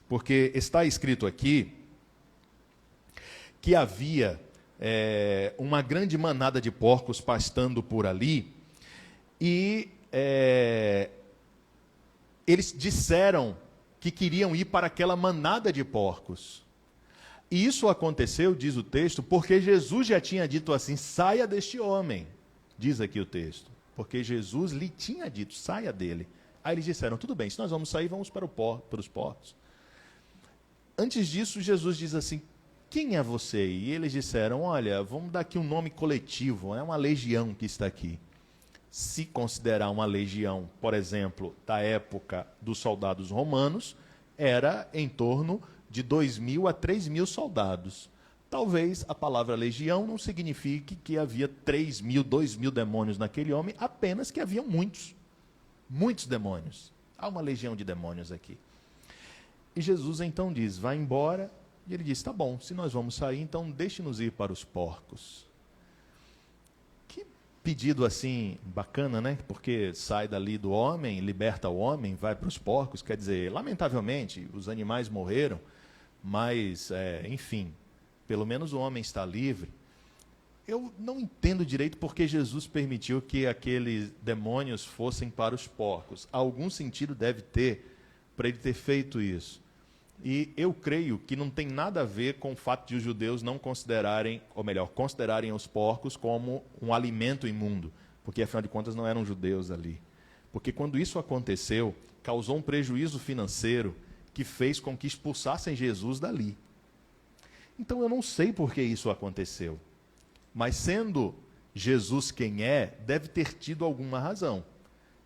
Porque está escrito aqui que havia uma grande manada de porcos pastando por ali, e eles disseram que queriam ir para aquela manada de porcos. E isso aconteceu, diz o texto, porque Jesus já tinha dito assim: saia deste homem. Diz aqui o texto, porque Jesus lhe tinha dito: saia dele. Aí eles disseram: tudo bem, se nós vamos sair, vamos para os porcos. Antes disso, Jesus diz assim: quem é você? E eles disseram: olha, vamos dar aqui um nome coletivo, é uma legião que está aqui. Se considerar uma legião, por exemplo, da época dos soldados romanos, era em torno de 2.000 a 3.000 soldados. Talvez a palavra legião não signifique que havia 3.000, 2.000 demônios naquele homem, apenas que haviam muitos demônios. Há uma legião de demônios aqui. E Jesus então diz: vai embora. E ele diz: tá bom, se nós vamos sair, então deixe-nos ir para os porcos. Que pedido assim, bacana, né? Porque sai dali do homem, liberta o homem, vai para os porcos. Quer dizer, lamentavelmente, os animais morreram, mas, enfim, pelo menos o homem está livre. Eu não entendo direito porque Jesus permitiu que aqueles demônios fossem para os porcos. Algum sentido deve ter para ele ter feito isso. E eu creio que não tem nada a ver com o fato de os judeus não considerarem, ou melhor, considerarem os porcos como um alimento imundo, porque afinal de contas não eram judeus ali. Porque quando isso aconteceu, causou um prejuízo financeiro que fez com que expulsassem Jesus dali. Então eu não sei por que isso aconteceu. Mas sendo Jesus quem é, deve ter tido alguma razão.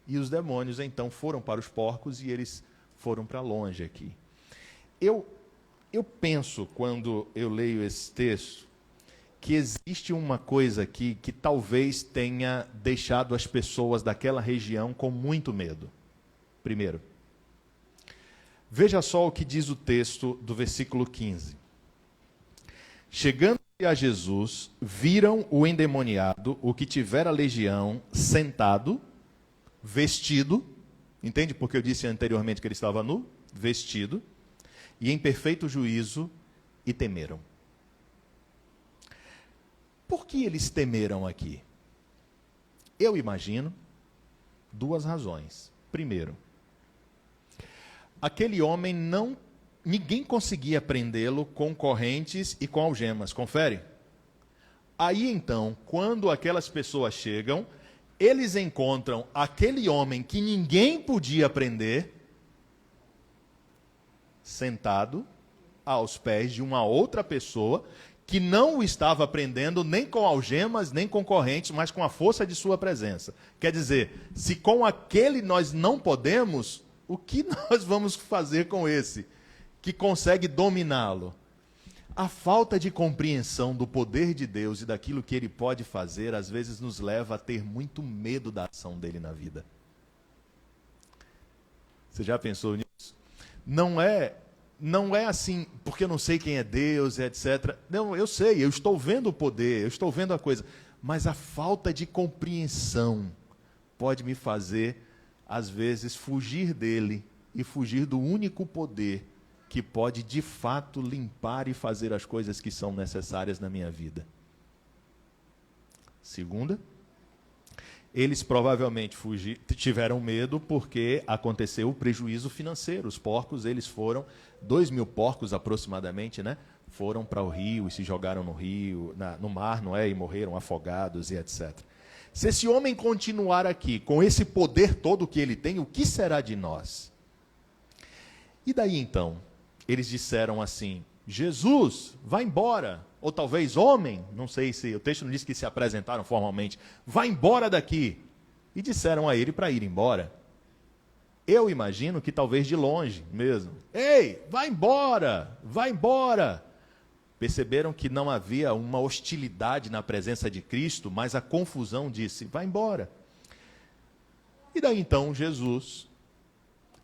E os demônios então foram para os porcos e eles foram para longe aqui. Eu penso, quando eu leio esse texto, que existe uma coisa aqui que talvez tenha deixado as pessoas daquela região com muito medo. Primeiro, veja só o que diz o texto do versículo 15. Chegando a Jesus, viram o endemoniado, o que tivera legião, sentado, vestido. Entende porque eu disse anteriormente que ele estava nu? Vestido. E em perfeito juízo, e temeram. Por que eles temeram aqui? Eu imagino duas razões. Primeiro, aquele homem ninguém conseguia prendê-lo com correntes e com algemas. Confere? Aí então, quando aquelas pessoas chegam, eles encontram aquele homem que ninguém podia prender, sentado aos pés de uma outra pessoa que não o estava prendendo nem com algemas, nem com correntes, mas com a força de sua presença. Quer dizer, se com aquele nós não podemos, o que nós vamos fazer com esse que consegue dominá-lo? A falta de compreensão do poder de Deus e daquilo que ele pode fazer, às vezes nos leva a ter muito medo da ação dele na vida. Você já pensou nisso? Não é assim, porque eu não sei quem é Deus, etc. Não, eu sei, eu estou vendo o poder, eu estou vendo a coisa. Mas a falta de compreensão pode me fazer, às vezes, fugir dele e fugir do único poder que pode, de fato, limpar e fazer as coisas que são necessárias na minha vida. Segunda, eles provavelmente tiveram medo porque aconteceu o prejuízo financeiro. Os porcos, eles foram, 2.000 porcos aproximadamente, né? Foram para o rio e se jogaram no rio, no mar, não é? E morreram afogados e etc. Se esse homem continuar aqui com esse poder todo que ele tem, o que será de nós? E daí então, eles disseram assim, Jesus, vai embora. Ou talvez homem, não sei se o texto não diz que se apresentaram formalmente, vai embora daqui. E disseram a ele para ir embora. Eu imagino que talvez de longe mesmo. Ei, vai embora, vai embora. Perceberam que não havia uma hostilidade na presença de Cristo, mas a confusão disse, vai embora. E daí então Jesus,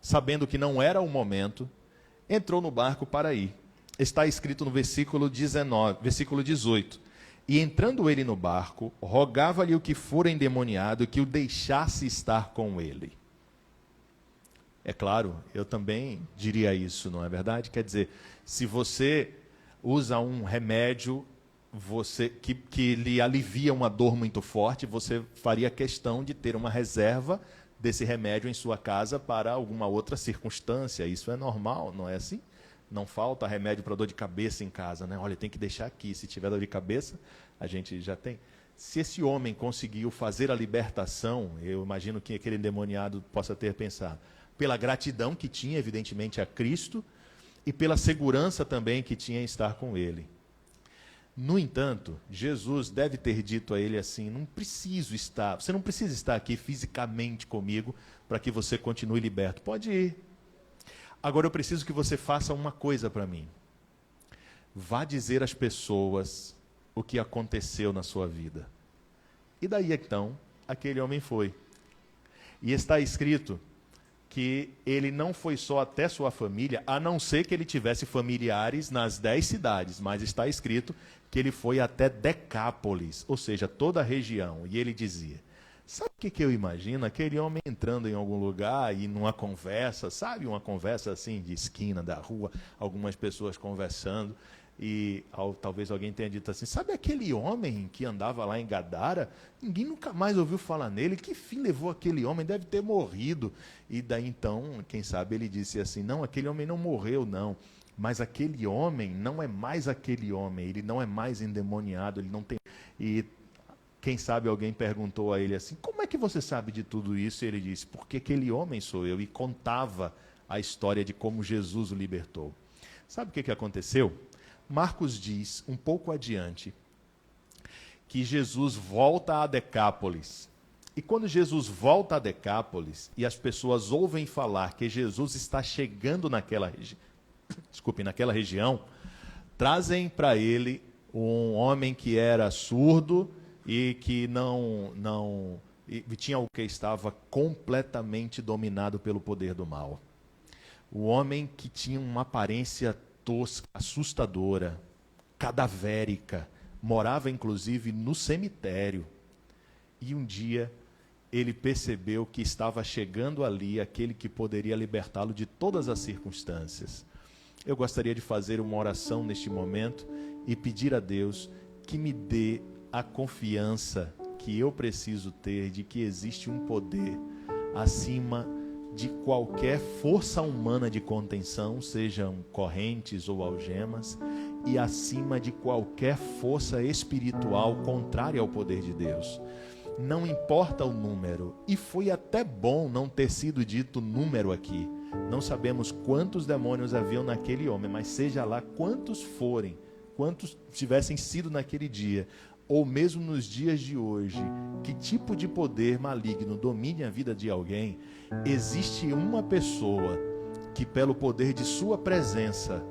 sabendo que não era o momento, entrou no barco para ir. Está escrito no versículo 18. E entrando ele no barco, rogava-lhe o que fora endemoniado que o deixasse estar com ele. É claro, eu também diria isso, não é verdade? Quer dizer, se você usa um remédio que lhe alivia uma dor muito forte, você faria questão de ter uma reserva desse remédio em sua casa para alguma outra circunstância. Isso é normal, não é assim? Não falta remédio para dor de cabeça em casa, né? Olha, tem que deixar aqui. Se tiver dor de cabeça, a gente já tem. Se esse homem conseguiu fazer a libertação, eu imagino que aquele endemoniado possa ter pensado, pela gratidão que tinha, evidentemente, a Cristo, e pela segurança também que tinha em estar com ele. No entanto, Jesus deve ter dito a ele assim, você não precisa estar aqui fisicamente comigo para que você continue liberto. Pode ir. Agora eu preciso que você faça uma coisa para mim. Vá dizer às pessoas o que aconteceu na sua vida. E daí então, aquele homem foi. E está escrito que ele não foi só até sua família, a não ser que ele tivesse familiares nas 10 cidades, mas está escrito que ele foi até Decápolis, ou seja, toda a região. E ele dizia, sabe o que eu imagino? Aquele homem entrando em algum lugar e numa conversa, sabe? Uma conversa assim de esquina da rua, algumas pessoas conversando. E talvez alguém tenha dito assim, sabe aquele homem que andava lá em Gadara? Ninguém nunca mais ouviu falar nele. Que fim levou aquele homem? Deve ter morrido. E daí então, quem sabe ele disse assim, não, aquele homem não morreu não. Mas aquele homem não é mais aquele homem. Ele não é mais endemoniado. Ele não tem... E quem sabe alguém perguntou a ele assim, como é que você sabe de tudo isso? E ele disse, porque aquele homem sou eu. E contava a história de como Jesus o libertou. Sabe o que aconteceu? Marcos diz, um pouco adiante, que Jesus volta a Decápolis. E quando Jesus volta a Decápolis, e as pessoas ouvem falar que Jesus está chegando naquela região, trazem para ele um homem que era surdo e que tinha o que estava completamente dominado pelo poder do mal. O homem que tinha uma aparência tosca, assustadora, cadavérica, morava inclusive no cemitério. E um dia ele percebeu que estava chegando ali aquele que poderia libertá-lo de todas as circunstâncias. Eu gostaria de fazer uma oração neste momento e pedir a Deus que me dê a confiança que eu preciso ter de que existe um poder acima de qualquer força humana de contenção, sejam correntes ou algemas, e acima de qualquer força espiritual contrária ao poder de Deus. Não importa o número, e foi até bom não ter sido dito número aqui. Não sabemos quantos demônios haviam naquele homem, mas seja lá quantos forem, quantos tivessem sido naquele dia, ou mesmo nos dias de hoje, que tipo de poder maligno domine a vida de alguém, existe uma pessoa que, pelo poder de sua presença,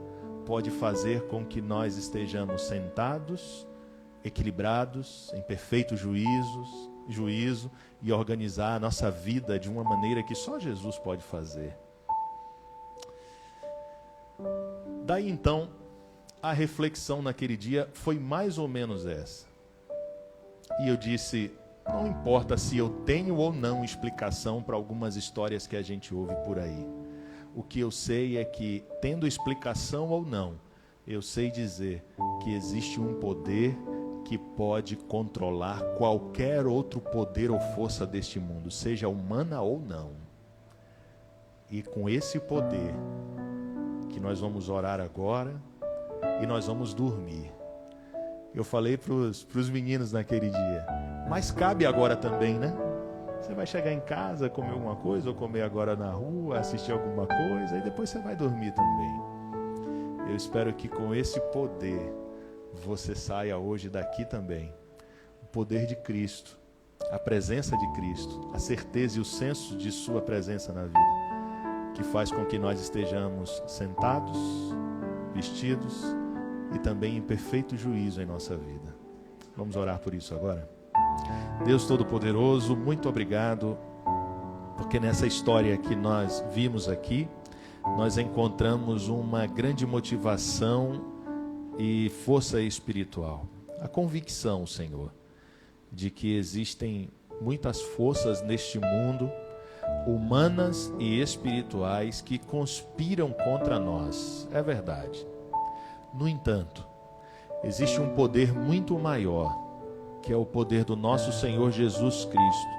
pode fazer com que nós estejamos sentados, equilibrados, em perfeito juízo e organizar a nossa vida de uma maneira que só Jesus pode fazer. Daí então, a reflexão naquele dia foi mais ou menos essa. E eu disse, não importa se eu tenho ou não explicação para algumas histórias que a gente ouve por aí. O que eu sei é que, tendo explicação ou não, eu sei dizer que existe um poder que pode controlar qualquer outro poder ou força deste mundo, seja humana ou não. E com esse poder, que nós vamos orar agora e nós vamos dormir. Eu falei para os meninos naquele dia, mas cabe agora também, né? Você vai chegar em casa, comer alguma coisa, ou comer agora na rua, assistir alguma coisa, e depois você vai dormir também. Eu espero que com esse poder, você saia hoje daqui também. O poder de Cristo, a presença de Cristo, a certeza e o senso de sua presença na vida, que faz com que nós estejamos sentados, vestidos, e também em perfeito juízo em nossa vida. Vamos orar por isso agora? Deus Todo-Poderoso, muito obrigado, porque nessa história que nós vimos aqui, nós encontramos uma grande motivação e força espiritual. A convicção, Senhor, de que existem muitas forças neste mundo, humanas e espirituais, que conspiram contra nós. É verdade. No entanto, existe um poder muito maior, que é o poder do nosso Senhor Jesus Cristo,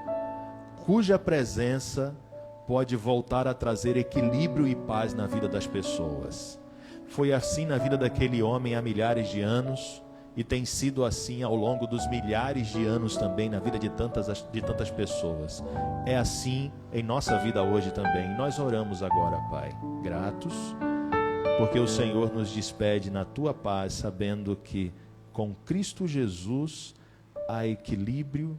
cuja presença pode voltar a trazer equilíbrio e paz na vida das pessoas. Foi assim na vida daquele homem há milhares de anos, e tem sido assim ao longo dos milhares de anos também na vida de tantas pessoas. É assim em nossa vida hoje também. Nós oramos agora, Pai, gratos, porque o Senhor nos despede na Tua paz, sabendo que com Cristo Jesus há equilíbrio,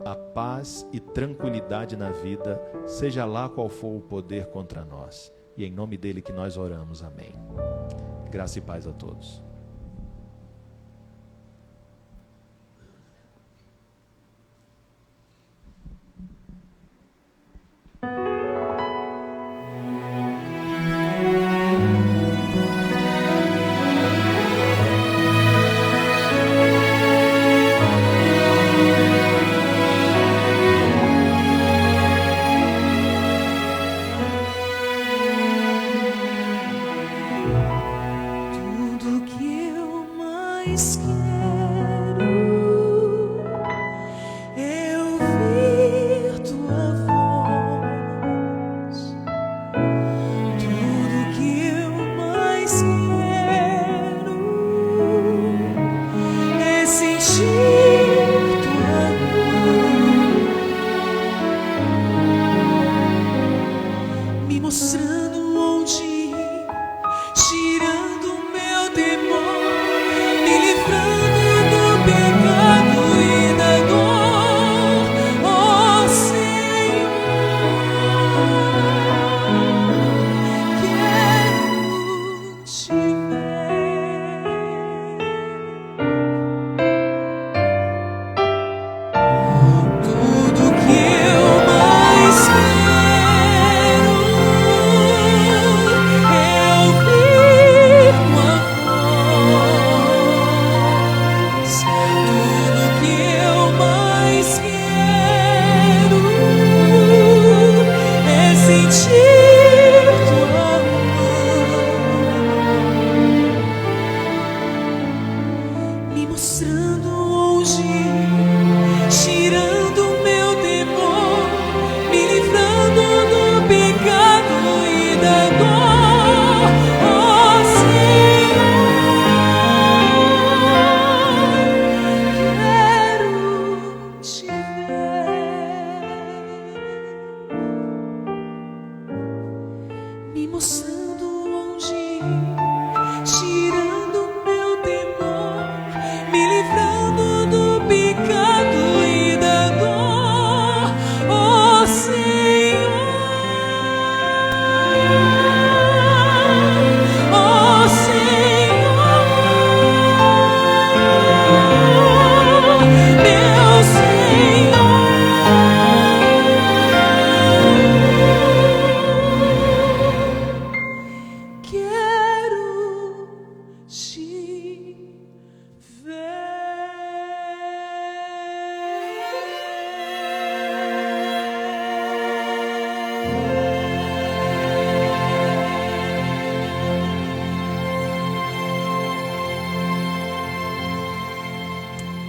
a paz e tranquilidade na vida, seja lá qual for o poder contra nós. E em nome dele que nós oramos. Amém. Graça e paz a todos. mostrando onde ir, tirando o meu temor, me livrando do pecado e da dor. Oh Senhor, quero te ver. Tudo que eu mais quero é ouvir tua voz. Tudo que eu mais quero é sentir tua mão, me mostrando onde ir, tirando o meu temor, me livrando do pecado e da dor. Oh Senhor, quero te ver, me mostrando onde ir, tirando o meu temor, me livrando do pecado e da dor. Oh Senhor, oh Senhor, meu Senhor, quero te ver.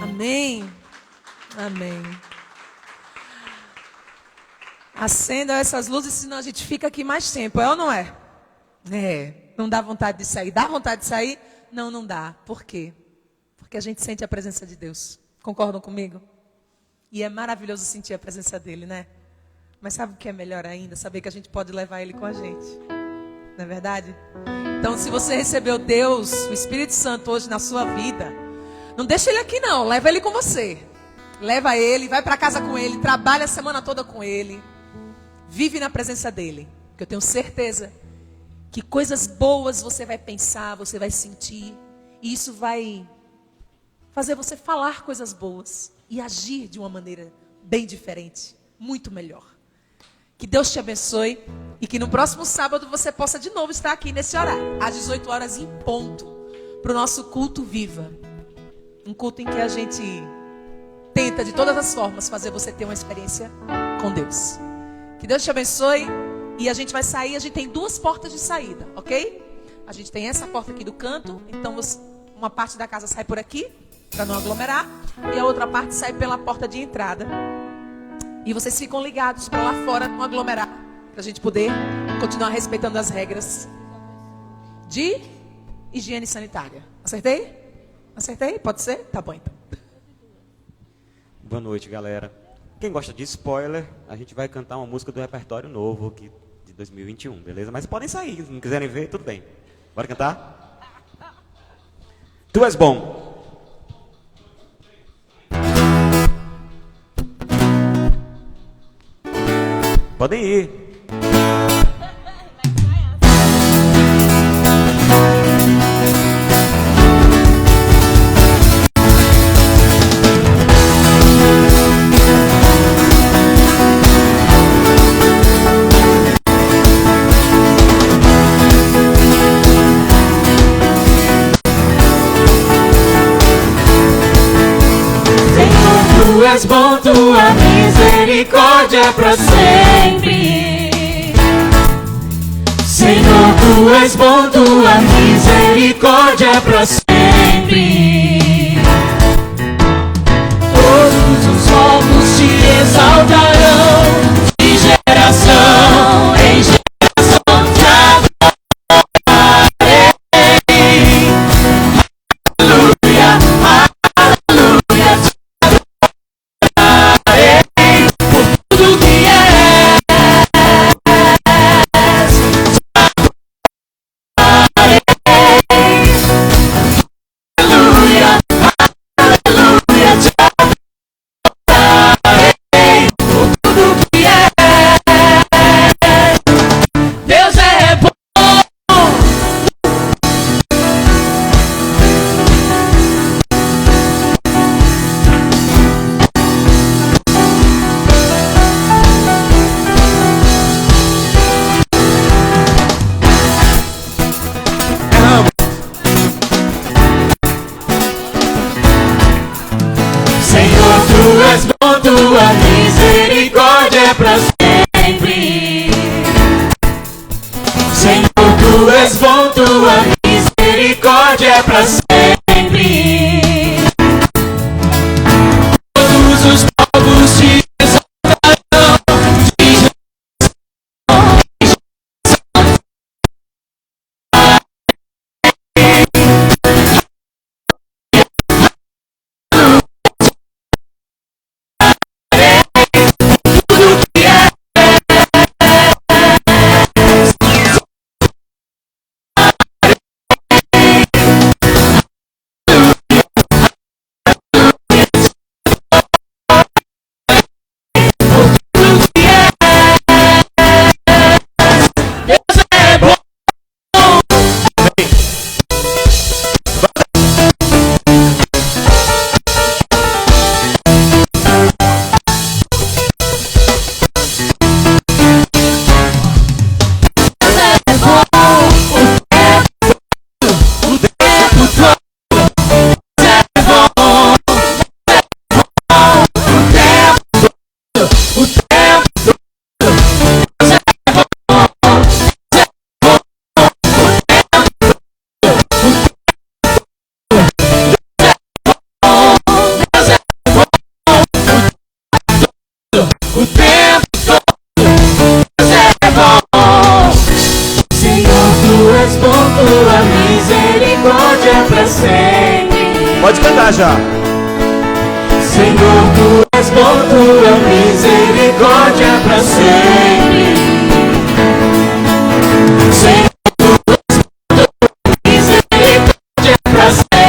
Amém. Amém. Acendam essas luzes, senão a gente fica aqui mais tempo, é ou não é? É. Não dá vontade de sair? Dá vontade de sair? Não, não dá. Por quê? Porque a gente sente a presença de Deus. Concordam comigo? E é maravilhoso sentir a presença dele, né? Mas sabe o que é melhor ainda? Saber que a gente pode levar ele com a gente. Não é verdade? Então, se você recebeu Deus, o Espírito Santo hoje na sua vida, não deixa ele aqui não, leva ele com você. Leva ele, vai para casa com ele, trabalha a semana toda com ele. Vive na presença dele. Porque eu tenho certeza que coisas boas você vai pensar, você vai sentir. E isso vai fazer você falar coisas boas e agir de uma maneira bem diferente, muito melhor. Que Deus te abençoe e que no próximo sábado você possa de novo estar aqui nesse horário, às 18 horas em ponto, para o nosso culto Viva. Um culto em que a gente tenta de todas as formas fazer você ter uma experiência com Deus. Que Deus te abençoe e a gente vai sair, a gente tem 2 portas de saída, ok? A gente tem essa porta aqui do canto, então uma parte da casa sai por aqui, para não aglomerar, e a outra parte sai pela porta de entrada. E vocês ficam ligados para lá fora não aglomerar, para a gente poder continuar respeitando as regras de higiene sanitária. Acertei? Acertei? Pode ser? Tá bom então. Boa noite, galera. Quem gosta de spoiler, a gente vai cantar uma música do repertório novo aqui de 2021, beleza? Mas podem sair, se não quiserem ver, tudo bem. Bora cantar? Tu és bom. Podem ir. Tu és bom, tua misericórdia é para sempre. Senhor, tu és bom, tua misericórdia é para sempre. Todos os povos te exaltarão, de geração em geração te adorarei. Aleluia, aleluia. Tudo que és, pra sempre. Todos os povos te exaltarão, diz tudo que é. Deus é bom. O tempo todo, Deus é bom. Senhor, tu és bom, tua misericórdia pra sempre. Pode cantar já. Senhor, tu és bom, tua misericórdia pra sempre. Senhor, tu és bom, tua misericórdia pra sempre.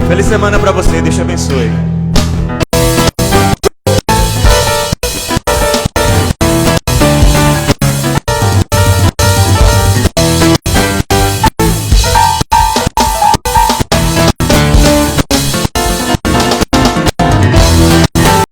Feliz semana pra você, Deus te abençoe.